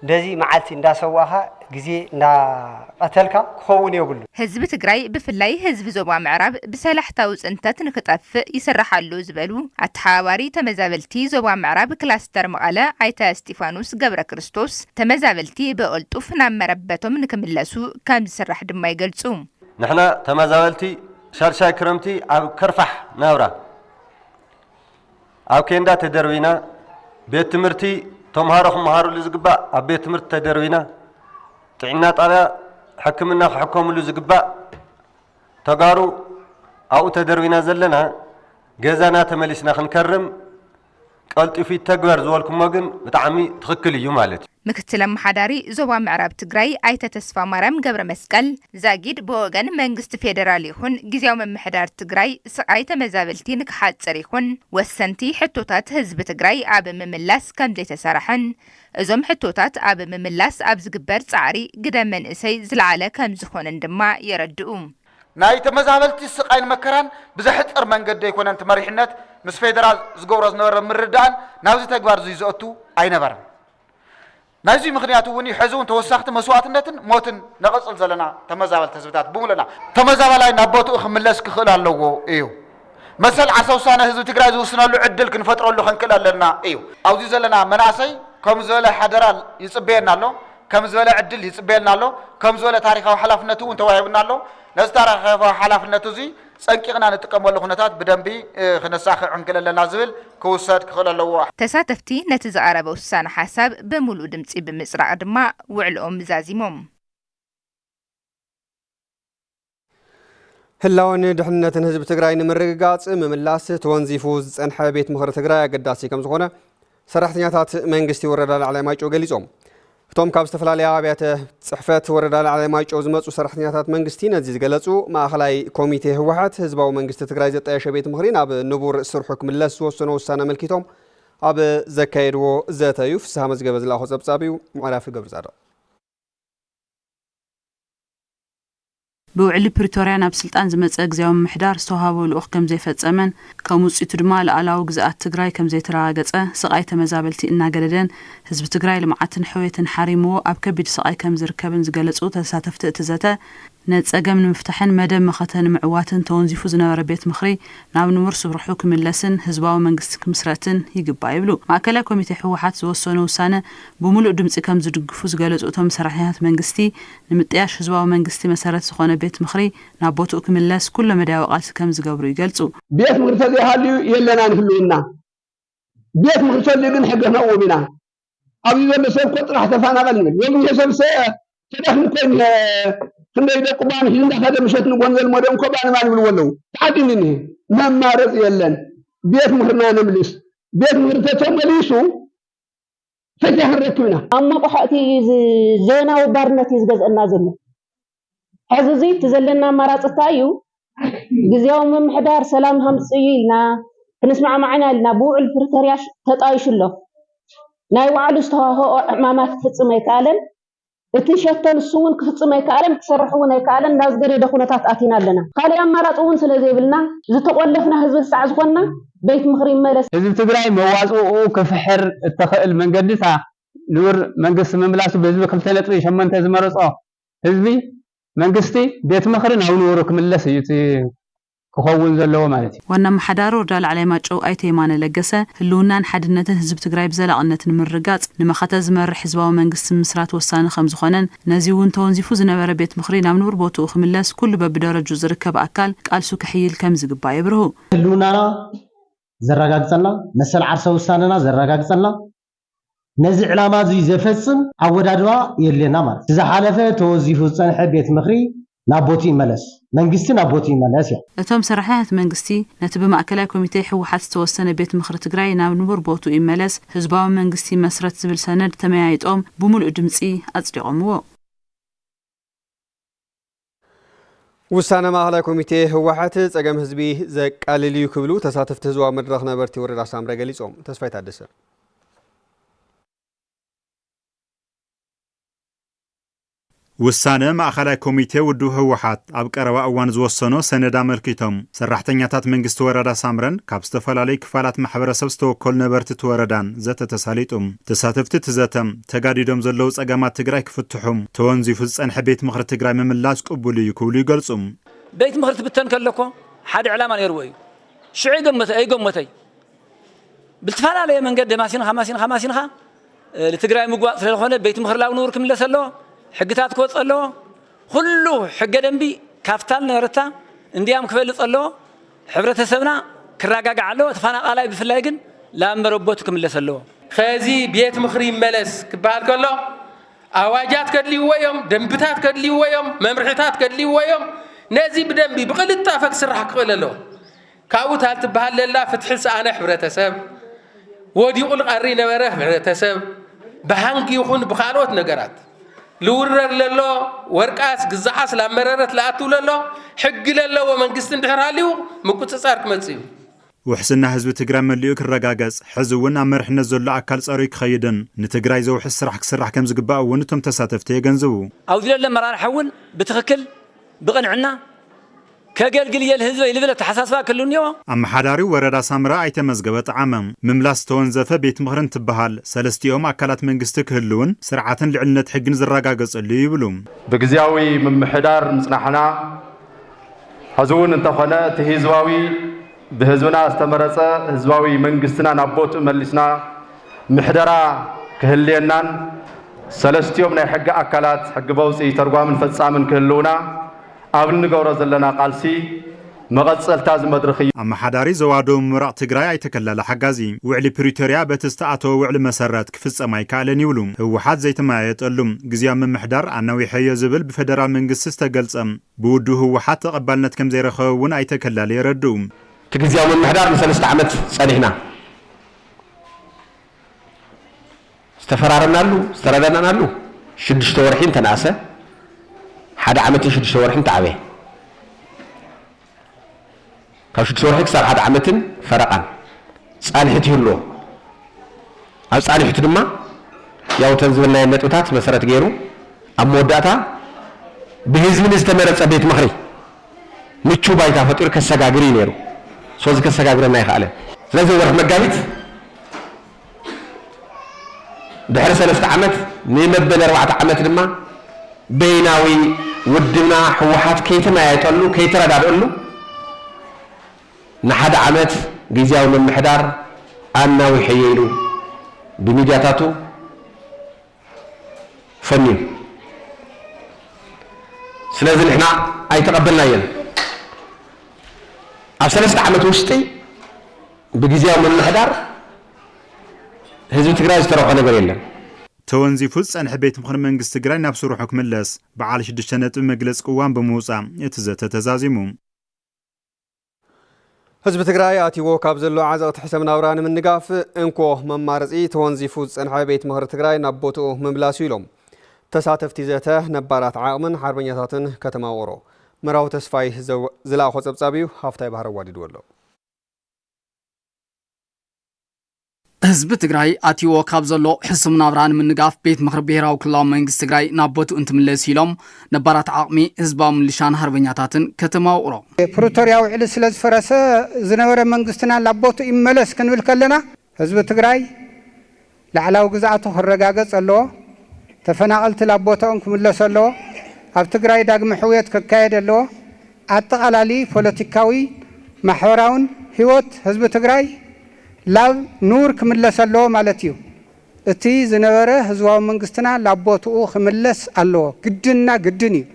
دزي معلتي ندا سواها جزي نا قتلكا خوني يقول حزب تግራይ بفلاي حزب ዞባ ምዕራብ بسلحታው ጽንተት ንክጠፍ ይስራሓሉ ዝበሉ አተሓባሪ ተመዛበልቲ ዞባ ምዕራብ ክላስተር መቐለ አይተ እስጢፋኖስ ገብረ ክርስቶስ ተመዛበልቲ በእልጡፍ ናመረበቶም ንክምለሱ ከም ዝስራሕ ድማ ይገልጹ ንሕና ተመዛበልቲ ሻርሻይ ክረምቲ ኣብ ከርፋሕ ናብራ ኣብ ኬንዳ ተደርቢና ቤት ትምህርቲ ተምሃሮኹም መሃሩሉ ዝግባእ ኣብ ቤት ትምህርቲ ተደርቢና ጥዕና ጣብያ ሕክምና ክሕከሙሉ ዝግባእ ተጋሩ ኣብኡ ተደርቢና ዘለና ገዛና ተመሊስና ክንከርም ቀልጢፉ ይተግበር ዝበልኩሞ ግን ብጣዕሚ ትኽክል እዩ ማለት እዩ ምክትል አማሓዳሪ ዞባ ምዕራብ ትግራይ አይተ ተስፋ ማርያም ገብረ መስቀል ዛጊድ በወገን መንግስት ፌደራል ይሁን ጊዜያዊ መምሕዳር ትግራይ ስቃይ ተመዛበልቲ ንክሓጽር ይሁን ወሰንቲ ሕቶታት ህዝቢ ትግራይ ኣብ ምምላስ ከም ዘይተሰራሕን እዞም ሕቶታት ኣብ ምምላስ ኣብ ዝግበር ጻዕሪ ግደም መንእሰይ ዝለዓለ ከም ዝኾነን ድማ የረድኡ ናይ ተመዛበልቲ ስቃይን መከራን ብዘሕጽር መንገዲ ይኮነን ተመሪሕነት ምስ ፌደራል ዝገብሮ ዝነበረ ምርዳእን ናብዚ ተግባር ዝይዘእቱ ኣይነበረን ናይዚ ምክንያቱ እውን ሕዝውን ተወሳኽቲ መስዋዕትነትን ሞትን ነቐጽል ዘለና ተመዛበልቲ ህዝብታት ብምለና ተመዛበላይ ናብ ቦትኡ ክምለስ ክኽእል ኣለዎ እዩ መሰል ዓሳ ውሳነ ህዝቢ ትግራይ ዝውስነሉ ዕድል ክንፈጥረሉ ክንክእል ኣለና እዩ ኣብዚ ዘለና መናእሰይ ከም ዝበለ ሓደራ ይጽበየና ኣሎ ከም ዝበለ ዕድል ይጽበየና ኣሎ ከም ዝበለ ታሪኻዊ ሓላፍነቱ እውን ተዋሂብና ኣሎ ነዚ ታሪኻዊ ሓላፍነቱ እዚ ጸንቂቕና ንጥቀመሉ ኩነታት ብደንቢ ክነሳኽዕ ክንክእል ኣለና ዝብል ክውሰድ ክኽእል ኣለዎ ተሳተፍቲ ነቲ ዝቐረበ ውሳነ ሓሳብ ብምሉእ ድምፂ ብምጽራቕ ድማ ውዕልኦም ዛዚሞም ህላውን ድሕነትን ህዝቢ ትግራይ ንምርግጋጽ ምምላስ ተወንዚፉ ዝጸንሐ ቤት ምኽሪ ትግራይ ኣገዳሲ ከም ዝኾነ ሰራሕተኛታት መንግስቲ ወረዳ ላዕላይ ማይጨው ገሊጾም እቶም ካብ ዝተፈላለዩ ኣብያተ ጽሕፈት ወረዳ ላዕላይ ማይጨው ዝመጹ ሰራሕተኛታት መንግስቲ ነዚ ዝገለጹ ማእኸላይ ኮሚቴ ህወሓት ህዝባዊ መንግስቲ ትግራይ ዘጣየሸ ቤት ምኽሪ ናብ ንቡር ስርሑ ክምለስ ዝወሰኖ ውሳነ መልኪቶም ኣብ ዘካየድዎ ዘተዩ ፍስሓ መዝገበ ዝለኣኾ ጸብጻቢው ምዕራፍ ገብረ ጻድቕ بوعلي بريتوريا ناب سلطان زمص غزياو محدار استوهابو لوخ كم زي فصمن كموصيتو دما لعلاو غزات تግራይ كم زي تراغص سقاي تمزابلتي እናገለደን ህዝብ ትግራይ ልማዓትን ሕወትን ሓሪምዎ ኣብ ከቢድ ስቃይ ከም ዝርከብን ዝገለጹ ተሳተፍቲ እትዘተ ነጸገም ንምፍታሕን መደብ መኸተን ምዕዋትን ተወንዚፉ ዝነበረ ቤት ምኽሪ ናብ ንሙር ስብርሑ ክምለስን ህዝባዊ መንግስቲ ክምስረትን ይግባእ ይብሉ ማእከላይ ኮሚቴ ህወሓት ዝወሰነ ውሳነ ብምሉእ ድምጺ ከም ዝድግፉ ዝገለጹ እቶም ሰራሕተኛታት መንግስቲ ንምጥያሽ ህዝባዊ መንግስቲ መሰረት ዝኾነ ቤት ምኽሪ ናብ ቦትኡ ክምለስ ኩሉ መዳወቃት ከም ዝገብሩ ይገልጹ ቤት ምኽሪ ተዘይሃልዩ የለና ንህልውና ቤት ምኽሪ ተዘይ ግን ሕገ ነውብና ኣብዚ ዘሎ ሰብ ኮ ጥራሕ ተፈናቀል ንብል ወግን ሰብ ተደኽም ኮይን ክንደይ ደቁ ባን ሂንዳ ካደ ምሸት ንጎንዘል ሞደም ኮ ባን ማን ይብሉ ወለው ታዲንኒ መማረጽ የለን ቤት ምኽርና ንምልስ ቤት ምኽሪ ተተመሊሱ ፈጃህረክብና ኣማቆሕቲ ዜናዊ ባርነት ይዝገዝአና ዘሎ ሕዝዚ ትዘለና ማራጽታ እዩ ግዚያዊ ምምሕዳር ሰላም ሃምጽዩ ኢልና ክንስማዕ ማዕና ኢልና ብውዕል ፕሪቶሪያ ተጣይሽሎ ናይ ዋዕሉ ዝተዋህኦ ዕማማት ክፍጽም ኣይከኣለን እቲ ሸተን እሱውን ክፍጽም ኣይከኣለን ክሰርሕ እውን ኣይከኣለን ናብ ዝገደደ ኩነታት ኣቲና ኣለና ካልእ ኣማራጽ እውን ስለዘይብልና ዝተቆለፍና ህዝቢ ሰዕ ዝኾንና ቤት ምኽሪ ይመለስ ህዝቢ ትግራይ መዋጽኡ ክፍሕር እትኽእል መንገዲታ ንቡር መንግስቲ ምምላሱ በህዝቢ 2.8 ዝመረጾ ህዝቢ መንግስቲ ቤት ምኽሪ ናብ ንቡሩ ክምለስ እዩ ክኸውን ዘለዎ ማለት እዩ ዋና መሓዳር ወረዳ ላዕላይ ማጨው ኣይተ የማነ ለገሰ ህልውናን ሓድነትን ህዝቢ ትግራይ ብዘላቕነትን ምርጋጽ ንመኸተ ዝመርሕ ህዝባዊ መንግስቲ ምስራት ወሳኒ ከም ዝኾነን ነዚ እውን ተወንዚፉ ዝነበረ ቤት ምኽሪ ናብ ንቡር ቦትኡ ክምለስ ኩሉ በብደረጁ ዝርከብ ኣካል ቃልሱ ክሕይል ከም ዝግባእ ይብርሁ ህልውናና ዘረጋግጸልና መሰል ዓርሰ ውሳነና ዘረጋግጸልና ነዚ ዕላማ እዚ ዘፈጽም ኣወዳድባ የለና ማለት ዝሓለፈ ተወዚፉ ዝጸንሐ ቤት ምኽሪ ናብ ቦቱ ይመለስ መንግስቲ ናብ ቦቱ ይመለስ እቶም ሰራሕታት መንግስቲ ነቲ ብማእከላይ ኮሚቴ ሕወሓት ዝተወሰነ ቤት ምኽሪ ትግራይ ናብ ንቡር ቦቱ ይመለስ ህዝባዊ መንግስቲ መስረት ዝብል ሰነድ ተመያይጦም ብሙሉእ ድምጺ ኣጽዲቖምዎ ውሳነ ማእከላይ ኮሚቴ ህወሓት ጸገም ህዝቢ ዘቃልል እዩ ክብሉ ተሳተፍቲ ህዝባዊ መድረኽ ነበርቲ ወረዳ ሳምረ ገሊጾም ተስፋይ ታደሰ ውሳነ ማእከላይ ኮሚቴ ውድብ ህወሓት ኣብ ቀረባ እዋን ዝወሰኖ ሰነድ ኣመልኪቶም ሰራሕተኛታት መንግስቲ ወረዳ ሳምረን ካብ ዝተፈላለዩ ክፋላት ማሕበረሰብ ዝተወከሉ ነበርቲ ወረዳን ዘተ ተሳሊጡም ተሳተፍቲ ትዘተም ተጋዲዶም ዘለው ጸገማት ትግራይ ክፍትሑም ተወንዚፉ ዝጸንሐ ቤት ምኽሪ ትግራይ ምምላስ ቅቡል እዩ ክብሉ ይገልጹም ቤት ምኽሪ ትብተን ከለኮ ሓደ ዕላማ ነይርዎ እዩ ሽዑ ገመተይ ብልትፈላለየ መንገዲ ማሲንኻ ለትግራይ ምግዋፅ ስለዝኾነ ቤት ምኽሪ ላብ ንቡር ክምለስ ኣለዎ ሕግታት ክወጸሎ ኩሉ ሕገ ደንቢ ካፍታል ነበረታ እንዲያም ክፈልጽ ኣሎ ሕብረተሰብና ክረጋጋዕ ኣሎ ተፈናቃላይ ብፍላይ ግን ላምበረቦት ክምለስ ኣሎ ከዚ ቤት ምኽሪ ይመለስ ክባል ከሎ ኣዋጃት ከድልይወዮም ደንብታት ከድልይወዮም መምርሒታት ከድልይወዮም ነዚ ብደንቢ ብቕልጣፈ ክስራሕ ክኽእል ኣሎ ካብኡ ታልትበሃል ለላ ፍትሒ ሰኣነ ሕብረተሰብ ወዲቑ ልቐሪ ነበረ ሕብረተሰብ ብሃንጊ ይኹን ብኻልኦት ነገራት ልውረር ለሎ ወርቃስ ግዛዓስ ላመረረት ለኣቱ ለሎ ሕጊ ለለዎ መንግስቲ እንድሕር ሃልዩ ምቁፅጻር ክመጽእ እዩ ውሕስና ህዝቢ ትግራይ መሊኡ ክረጋገጽ ሕዚ እውን ኣብ መርሕነት ዘሎ ኣካል ጸሩይ ክኸይድን ንትግራይ ዘውሕስ ስራሕ ክስራሕ ከም ዝግባእ እውን እቶም ተሳተፍቲ የገንዝቡ ኣብዚ ለለ መራርሒ እውን ብትኽክል ብቕንዕና ከገልግል የልህዝበ ይልብል ተሓሳስባ ክልውንዮ ኣመሓዳሪ ወረዳ ሳምራ ኣይተመዝገበ ጣዓመም ምምላስ ተወንዘፈ ቤት ምኽርን ትበሃል ሰለስቲኦም ኣካላት መንግስቲ ክህልውን ስርዓትን ልዕልነት ሕግን ዝረጋገጸሉ ይብሉ ብግዚያዊ ምምሕዳር ምጽናሕና ሕዝውን እንተኾነ እቲ ህዝባዊ ብህዝብና ዝተመረጸ ህዝባዊ መንግስትና ናብ ቦቱ መሊስና ምሕደራ ክህልየናን ሰለስቲኦም ናይ ሕጊ ኣካላት ሕጊ በውፅኢ ተርጓምን ፈጻምን ክህልውና ኣብ ንገብሮ ዘለና ቃልሲ መቐጸልታ ዝመድረኽ እዩ ኣመሓዳሪ ዘዋዶ ምራቕ ትግራይ ኣይተከለለ ሓጋዚ ውዕሊ ፕሪቶሪያ በቲ ዝተኣተወ ውዕሊ መሰረት ክፍጸም ኣይከኣለን ይብሉ ህወሓት ዘይተመያየጠሉ ግዝያዊ ምምሕዳር ኣናዊሐዮ ዝብል ብፌደራል መንግስቲ ዝተገልጸ ብውድብ ህወሓት ተቐባልነት ከም ዘይረኸበ እውን ኣይተከለለ የረድኡ እቲ ግዝያዊ ምምሕዳር ንሰለስተ ዓመት ጸኒሕና ዝተፈራረምናሉ ዝተረዳድናሉ 6 ወርሒ እንተነኣሰ ሓደ ዓመትን 6 ወርሕን ተዓበየ ካብ 6 ወርሒ ክሳብ ሓደ ዓመትን ፈረቓን ጻንሒት ይህልዎ ኣብ ጻንሒቱ ድማ ያው ተንዝብልናዮ ነጥብታት መሰረት ገይሩ ኣብ መወዳእታ ብህዝቢ ንዝተመረጸ ቤት ምኽሪ ምቹ ባይታ ፈጢሩ ከሰጋግር እዩ ነይሩ ሶዚ ከሰጋግረና ይኽኣለን ስለዚ ወርሒ መጋቢት ድሕሪ 3 ዓመት ንመበል 4 ዓመት ድማ በይናዊ ውድብና ህወሓት ከይተመያየጠሉ ከይተረዳድአሉ ንሓደ ዓመት ግዝያዊ ምምሕዳር ኣናዊሐየ ኢሉ ብሚድያታቱ ፈኒዩ ስለዚ ንሕና ኣይተቐበልናየን ኣብ 3 ዓመት ውሽጢ ብግዝያዊ ምምሕዳር ህዝቢ ትግራይ ዝተረኸ ነገር የለን ተወንዚፉ ጸንሐ ቤት ምኽሪ መንግስቲ ትግራይ ናብ ስሩሑ ክምለስ በዓል 6 ነጥቢ መግለጽ ቅዋም ብምውጻእ እቲ ዘተ ተዛዚሙ ህዝቢ ትግራይ ኣቲዎ ካብ ዘሎ ዓዘቕቲ ሕሰብ ናብራ ንምንጋፍ እንኮ መማረጺ ተወንዚፉ ጸንሐ ቤት ምኽሪ ትግራይ ናብ ቦትኡ ምምላስ ኢሎም ተሳተፍቲ ዘተ ነባራት ዓቕምን ሓርበኛታትን ከተማ ውቕሮ መራዊ ተስፋይ ዝለኣኾ ጸብጻብ እዩ ሃፍታይ ባህር ኣዋዲድዎ ኣሎ ህዝቢ ትግራይ ኣቲዎ ካብ ዘሎ ሕሱም ናብራ ንምንጋፍ ቤት ምኽሪ ብሄራዊ ክልላዊ መንግስቲ ትግራይ ናብ ቦትኡ እንትምለስ ኢሎም ነባራት ዓቕሚ ህዝባዊ ምልሻን ሃርበኛታትን ከተማ ውቕሮ ፕሪቶሪያ ውዕሊ ስለ ዝፈረሰ ዝነበረ መንግስትና ናብ ቦትኡ ይመለስ ክንብል ከለና ህዝቢ ትግራይ ላዕላዊ ግዝኣቱ ክረጋገጽ ኣለዎ ተፈናቐልቲ ናብ ቦትኦም ክምለስ ኣለዎ ኣብ ትግራይ ዳግመ ሕውየት ክካየድ ኣለዎ ኣጠቓላሊ ፖለቲካዊ ማሕበራውን ህይወት ህዝቢ ትግራይ ላብ ኑር ክምለስ ኣለዎ ማለት እዩ እቲ ዝነበረ ህዝባዊ መንግስትና ላቦትኡ ክምለስ ኣለዎ ግድንና ግድን እዩ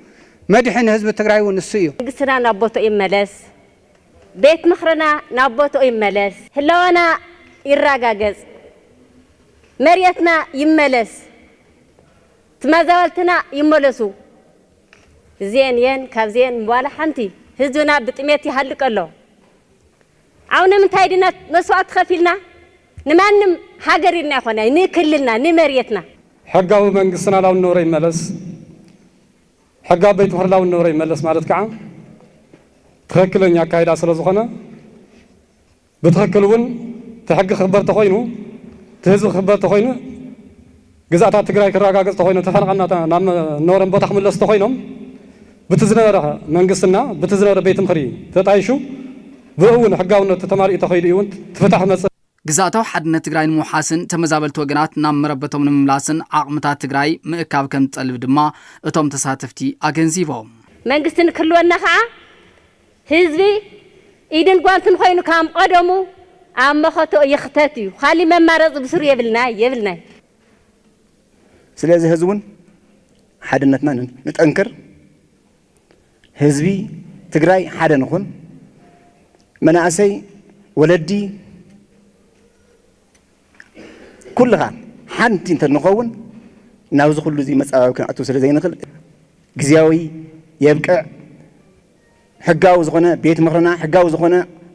መድሕን ህዝቢ ትግራይ እውን እሱ እዩ መንግስትና ናቦትኡ ይመለስ ቤት ምኽርና ናቦትኡ ይመለስ ህላዋና ይረጋገጽ መሬትና ይመለስ ተመዛበልትና ይመለሱ ዜን ካብ በኋላ ሓንቲ ህዝብና ብጥሜት ይሃልቅ ኣሎ አሁን ምንታይ ድና መስዋዕት ከፊልና ንማንም ሀገርና ይኾና ንክልልና ንመሬትና ሕጋዊ መንግስትና ላው ኖረ ይመለስ ሕጋዊ ቤት ምኽሪ ላው ኖረ ይመለስ ማለት ከዓ ትክክለኛ አካይዳ ስለዝኾነ ብትክክል እውን ተሕጊ ክበር ተኮይኑ ተህዝብ ክበር ተኮይኑ ግዛእታት ትግራይ ክረጋገጽ ተኮይኑ ተፈናቀልና ናብ ኖረን ቦታ ክምለስ ተኮይኖም ብትዝነበረ መንግስትና ብትዝነበረ ቤት ምኽሪ ተጣይሹ ብእውን ሕጋውነት ተማሪኡ ተኸይዱ እውን ትፍታሕ መጽ ግዛእታዊ ሓድነት ትግራይ ንምሓስን ተመዛበልቲ ወገናት ናብ መረበቶም ንምምላስን ዓቕምታት ትግራይ ምእካብ ከም ዝጸልብ ድማ እቶም ተሳተፍቲ ኣገንዚቦም መንግስትን ክልወና ከዓ ህዝቢ ኢድን ጓንትን ኮይኑ ከም ቀደሙ ኣብ መኸቶ ይኽተት እዩ ካሊ መማረጽ ብስሩ የብልና ስለዚህ ህዝቡን ሓድነትና ንጠንክር ህዝቢ ትግራይ ሓደ ንኹን መናእሰይ ወለዲ ኩልኻ ሓንቲ እንተንኸውን ናብዚ ኩሉ እዚ መጻባብ ክንኣቱ ስለ ዘይንኽእል ግዝያዊ የብቅዕ ሕጋዊ ዝኾነ ቤት ምኽርና ሕጋዊ ዝኾነ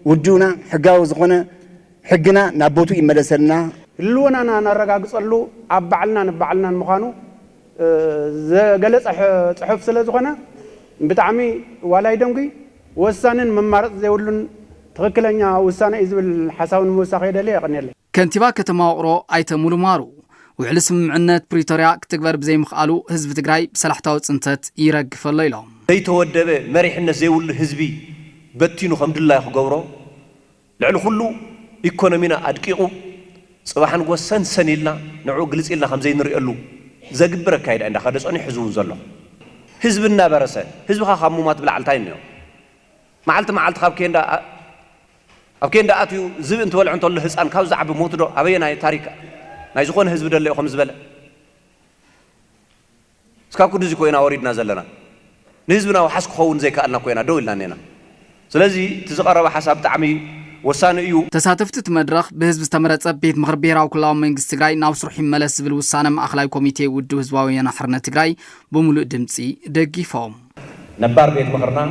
ውድውና ሕጋዊ ዝኾነ ሕግና ናብ ቦቱ ይመለሰልና ህልውናና እናረጋግጸሉ ኣብ ባዕልና ንባዕልና ምዃኑ ዘገለጸ ጽሑፍ ስለ ዝኾነ ብጣዕሚ ዋላይ ደንጉ ወሳንን መማረጽ ዘይብሉን ትክክለኛ ውሳነ ዝብል ሓሳብን ምውሳኽ የደለ ይቕንየለ ከንቲባ ከተማ ውቕሮ ኣይተ ሙሉማሩ ውዕሊ ስምምዕነት ፕሪቶርያ ክትግበር ብዘይምኽኣሉ ህዝቢ ትግራይ ብሰላሕታዊ ጽንተት ይረግፈሎ ኢሎም ዘይተወደበ መሪሕነት ዘይብሉ ህዝቢ በቲኑ ከም ድላይ ክገብሮ ልዕሊ ኩሉ ኢኮኖሚና ኣድቂቑ ጽባሕን ጎሰን ሰኒልና ንዑ ግልጽ ኢልና ከም ዘይንሪእሉ ዘግብር ኣካይዳ እንዳኸደ ጸኒሑ ህዝቡን ዘሎ ህዝቢ እናበረሰ ህዝብኻ ካብ ሙማት ብላዕልታይ እንዮ መዓልቲ ኣብ ኬንዳ ኣትዩ ዝብ እንትበልዑ እንተሎ ህፃን ካብ ዝዓቢ ሞት ዶ ኣበየናይ ታሪክ ናይ ዝኾነ ህዝቢ ደለዮ ከም ዝበለ እስካብ ኩሉ እዚ ኮይና ወሪድና ዘለና ንህዝብና ወሓስ ክኸውን ዘይከኣልና ኮይና ደው ኢልና ኔና ስለዚ እቲ ዝቐረበ ሓሳብ ብጣዕሚ ወሳኒ እዩ ተሳተፍቲ እቲ መድረኽ ብህዝቢ ዝተመረፀ ቤት ምኽሪ ብሄራዊ ክልላዊ መንግስቲ ትግራይ ናብ ስርሑ ይመለስ ዝብል ውሳነ ማእኸላይ ኮሚቴ ውድብ ህዝባዊ ወያነ ሓርነት ትግራይ ብምሉእ ድምፂ ደጊፎም ነባር ቤት ምኽርና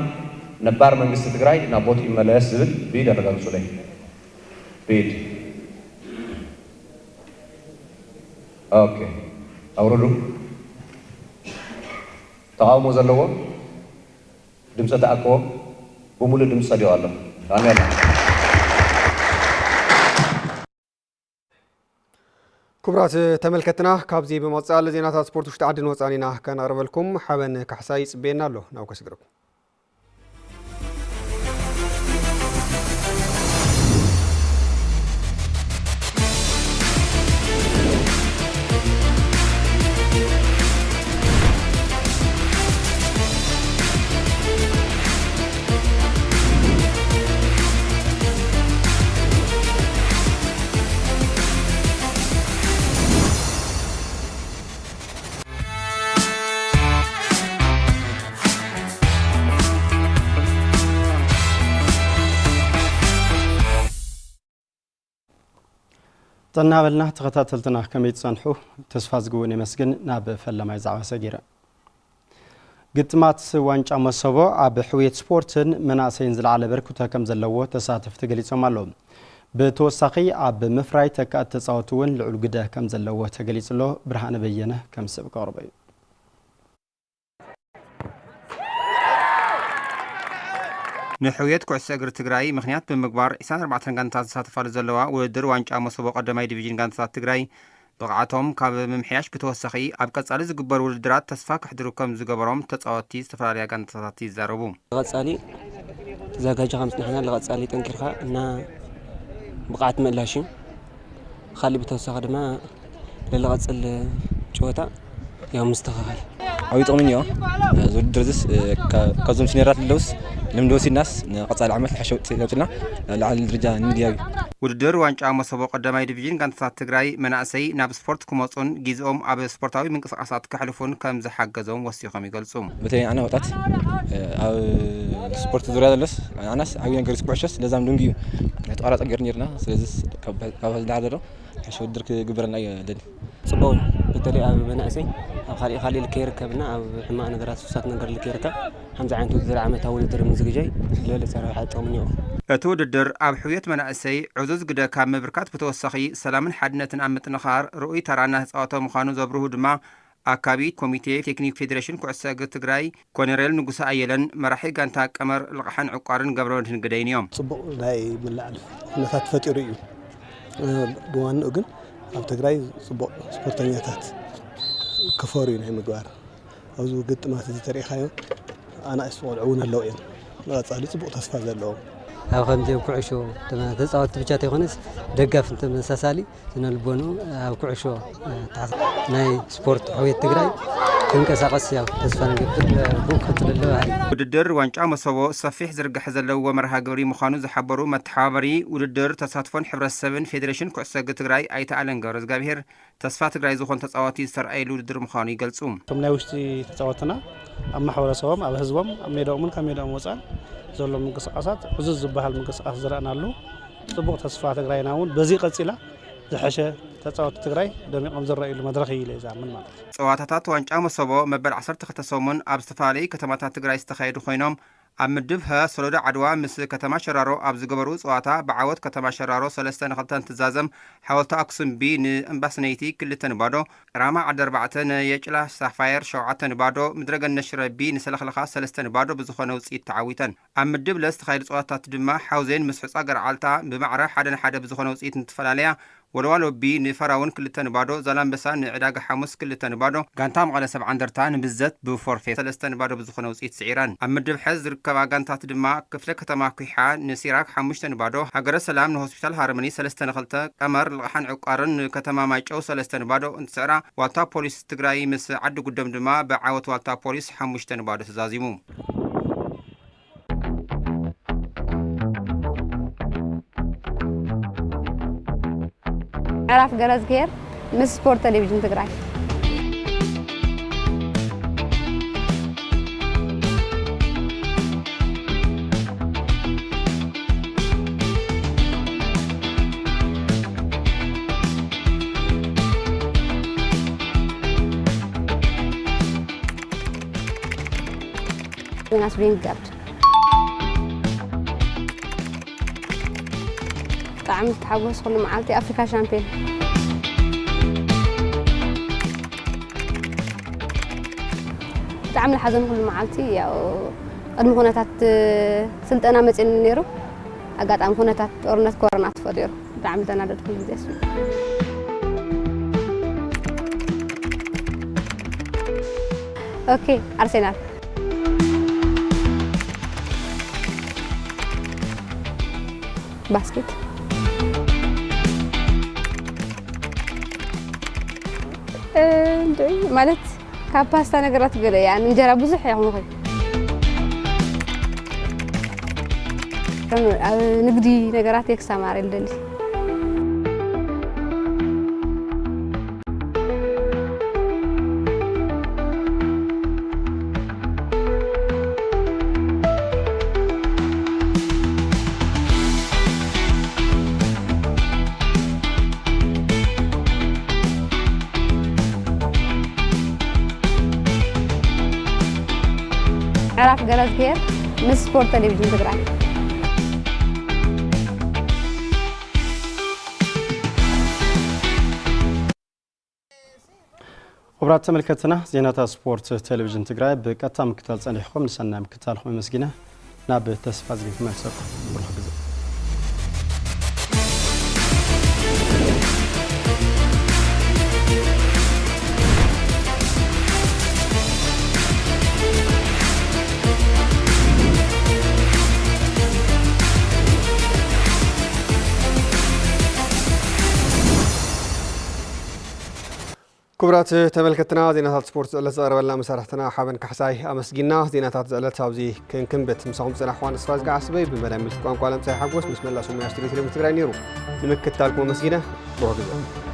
ነባር መንግስቲ ትግራይ ናብ ቦቱ ይመለስ ዝብል ብኢድ ኣረጋግጹለይ ብኢድ ኦኬ ኣውርዱ ተቃውሞ ዘለዎ ድምፀ ተኣክቦ ብምሉእ ድምፂ ጸዲቑ ኣሎ ኣሜን ክቡራት ተመልከትና ካብዚ ብምቕጻል ዜናታት ስፖርት ውሽጢ ዓድን ወፃእን ኢና ከነቕርበልኩም ሓበን ካሕሳይ ጽቤና ኣሎ ናብ ከስግረኩም تناولنا تختاتلتنا كميت صنحو تسفاز قوين مسجن ناب فلما يزعوا سجيرا قتمات وانجا مصابو عب حوية سبورتن مناسين زل على بركوتا كم زلوه تساتف تقليت مالهم بتوساقي عب مفراي تكات تصاوتون لعلقده كم زلوه تقليت له برهان بينه كم سبق عربي نحويت كوعس أجر تجراي مخنيات بمقبار إسان 4 غانتات تساتف على زلوا ودر وانجا مصابو قدماي ديفيجن غانتات تجراي بقعتهم كاب ممحياش بتوسخي أبقى على زجبر والدرات تصفاك حدركم زجبرهم تتصاوتي استفراريا غانتات تزاربو غصالي زاجاج خمس نحنا لغصالي تنكرها إن بقعت ملاشين خلي بتوسخ دما للغصل جوتا يوم مستخال عوي طمنيو زود درزس كازوم سنيرات اللوس لمدوسي الناس قصال عمل حشوت لوتنا على الدرجه ندياوي ውድድር ዋንጫ መሰቦ ቀዳማይ ዲቪዥን ጋንታታት ትግራይ መናእሰይ ናብ ስፖርት ክመጹን ጊዜኦም ኣብ ስፖርታዊ ምንቅስቃሳት ክሕልፉን ከም ዝሓገዞም ወሲኾም ይገልጹ። በተለይ ኣነ ወጣት ኣብ ስፖርት ዙርያ ዘለስ ኣናስ ዓብይ ነገር ስኩዕሸስ ለዛም ድንግዩ ተቃራጸ ገር ነርና ስለዚህ ካብ ዝዳደሮ ሓሽ ውድድር ክግበረና ይደል ጽቡቅ በተለይ ኣብ መናእሰይ ኣብ खाली ልከይርከብና ኣብ ሕማቅ ነገራት ሱሳት ነገር ልከይርከብ ሓምዚ ዓይነት ውድድር ዓመታዊ ውድድር ምዝግጃይ ስለለ ሰራዊት ሓጠሙኒዮ እቲ ውድድር ኣብ ሕውየት መናእሰይ ዕዙዝ ግደ ካብ ምብርካት ብተወሳኺ ሰላምን ሓድነትን ኣብ ምጥንኻር ርኡይ ተራና ህፃወቶ ምዃኑ ዘብርሁ ድማ ኣካቢ ኮሚቴ ቴክኒክ ፌዴሬሽን ኩዕሶ እግሪ ትግራይ ኮሎኔል ንጉሰ ኣየለን መራሒ ጋንታ ቀመር ልቕሓን ዕቋርን ገብረወድህን ግደይን እዮም። ጽቡቕ ናይ ምልዕዓል ኩነታት ፈጢሩ እዩ ብዋንኡ ግን ኣብ ትግራይ ጽቡቕ ስፖርተኛታት ክፈሩ ናይ ምግባር ኣብዚ ግጥማት እዚ ተሪእኻዮ ኣናእሽቲ ቆልዑ እውን ኣለዉ እዮም ንቐጻሊ ጽቡቕ ተስፋ ዘለዎም ኣብ ከምዚ ኩዕሾ ተጻወት ብቻ ተይኮነስ ደጋፍ ተመሳሳሊ ዝነልቦኑ ኣብ ኩዕሾ ናይ ስፖርት ሕውየት ትግራይ ክንቀሳቀስ ያው ተስፋ ንገብር ብከትለለው ሃይ ውድድር ዋንጫ መሰቦ ሰፊሕ ዝርግሕ ዘለዎ መርሃ ግብሪ ምዃኑ ዝሓበሩ መተሓባበሪ ውድድር ተሳትፎን ሕብረተሰብን ፌዴሬሽን ኩዕሶ እግሪ ትግራይ ኣይተኣለን ገብረ እግዚአብሔር ተስፋ ትግራይ ዝኾን ተጻዋቲ ዝተርኣየሉ ውድድር ምዃኑ ይገልጹ። እቶም ናይ ውሽጢ ተጻዋትና ኣብ ማሕበረሰቦም ኣብ ህዝቦም ኣብ ሜዳኦምን ካብ ሜዳኦም ወፃን ዘሎ ምንቅስቃሳት ዕዙዝ ዝበሃል ምንቅስቃስ ዝረአናሉ ጽቡቕ ተስፋ ትግራይና እውን በዚ ቀፂላ ዝሐሸ ተጻዋቲ ትግራይ ደሚቆም ዝረአዩሉ መድረኽ እዩ ኢለ ዝኣምን ማለት እዩ። ጸዋታታት ዋንጫ መሰቦ መበል 12 ሰሙን ኣብ ዝተፈላለዩ ከተማታት ትግራይ ዝተኻየዱ ኮይኖም ኣብ ምድብ ሀ ሰሎዳ ዓድዋ ምስ ከተማ ሸራሮ ኣብ ዝገበሩ ጸዋታ ብዓወት ከተማ ሸራሮ 3-2 ትዛዘም ሓወልቲ ኣክሱም ቢ ንእምባስነይቲ 2-0 ራማ ዓዲ 4 ንየጭላ ሳፋየር 7-0 ምድረገነት ሽረ ቢ ንሰለኽለኻ 3-0 ብዝኾነ ውጽኢት ተዓዊተን። ኣብ ምድብ ለ ዝተኻየዱ ጸዋታታት ድማ ሓውዜን ምስ ሕፃ ገርዓልታ ብማዕረ 1-1 ብዝኾነ ውጽኢት እንትፈላለያ ወልዋሎ ቢ ንፈራውን 2-0 ዛላምበሳ ንዕዳጋ ሓሙስ 2-0 ጋንታ መቐለ 70 እንደርታ ንብዘት ብፎርፌ 3-0 ብዝኾነ ውጽኢት ስዒረን። ኣብ ምድብ ሐ ዝርከባ ጋንታት ድማ ክፍለ ከተማ ኩሓ ንሲራክ 5-0 ሃገረ ሰላም ንሆስፒታል ሃርመኒ 3-2 ቀመር ልቕሓን ዕቋርን ንከተማ ማይጨው 3-0 እንትስዕራ ዋልታ ፖሊስ ትግራይ ምስ ዓዲ ጉደም ድማ ብዓወት ዋልታ ፖሊስ 5-0 ተዛዚሙ። عرف جرس غير مس سبورت تلفزيون تግራይ nas ringat طعم تحوس كل معالتي افريكا شامبيون طعم الحزن كل معالتي يا قدم كونتات سلطنا مصين نيرو اغاطام كونتات ጦርነት ኮሮና ተፈዲሩ طعم ተናደድኩ ጊዜስ ኦኬ አርሴናል ባስኬት ማለት ካብ ፓስታ ነገራት ገለ ያን እንጀራ ብዙሕ ይኹን ኸይ ንግዲ ነገራት የክሳማር ይልደል عرف جرس غير مس سبورت تلفزيون تግራይ خبرات ተመልከትና ዜናታት ስፖርት ቴሌቪዥን ትግራይ በቀጥታ ምክታል ጸኒሕኩም ንሰና ምክታልኩም መስጊና ናብ ተስፋ ዝግት መልሰት ብሩህ ግዜ كبرات تملكتنا زينات سبورت زلت زربلنا مسارحتنا حابن كحساي أمسجينا زينات زلت هاوزي كن بت مساهم سنة حوان صفاز قاسبي بملامل تقام قالم ساي حقوس بسم الله سمي أشتري تلمتغير نيرو نمكت تالكم مسجينا بوجود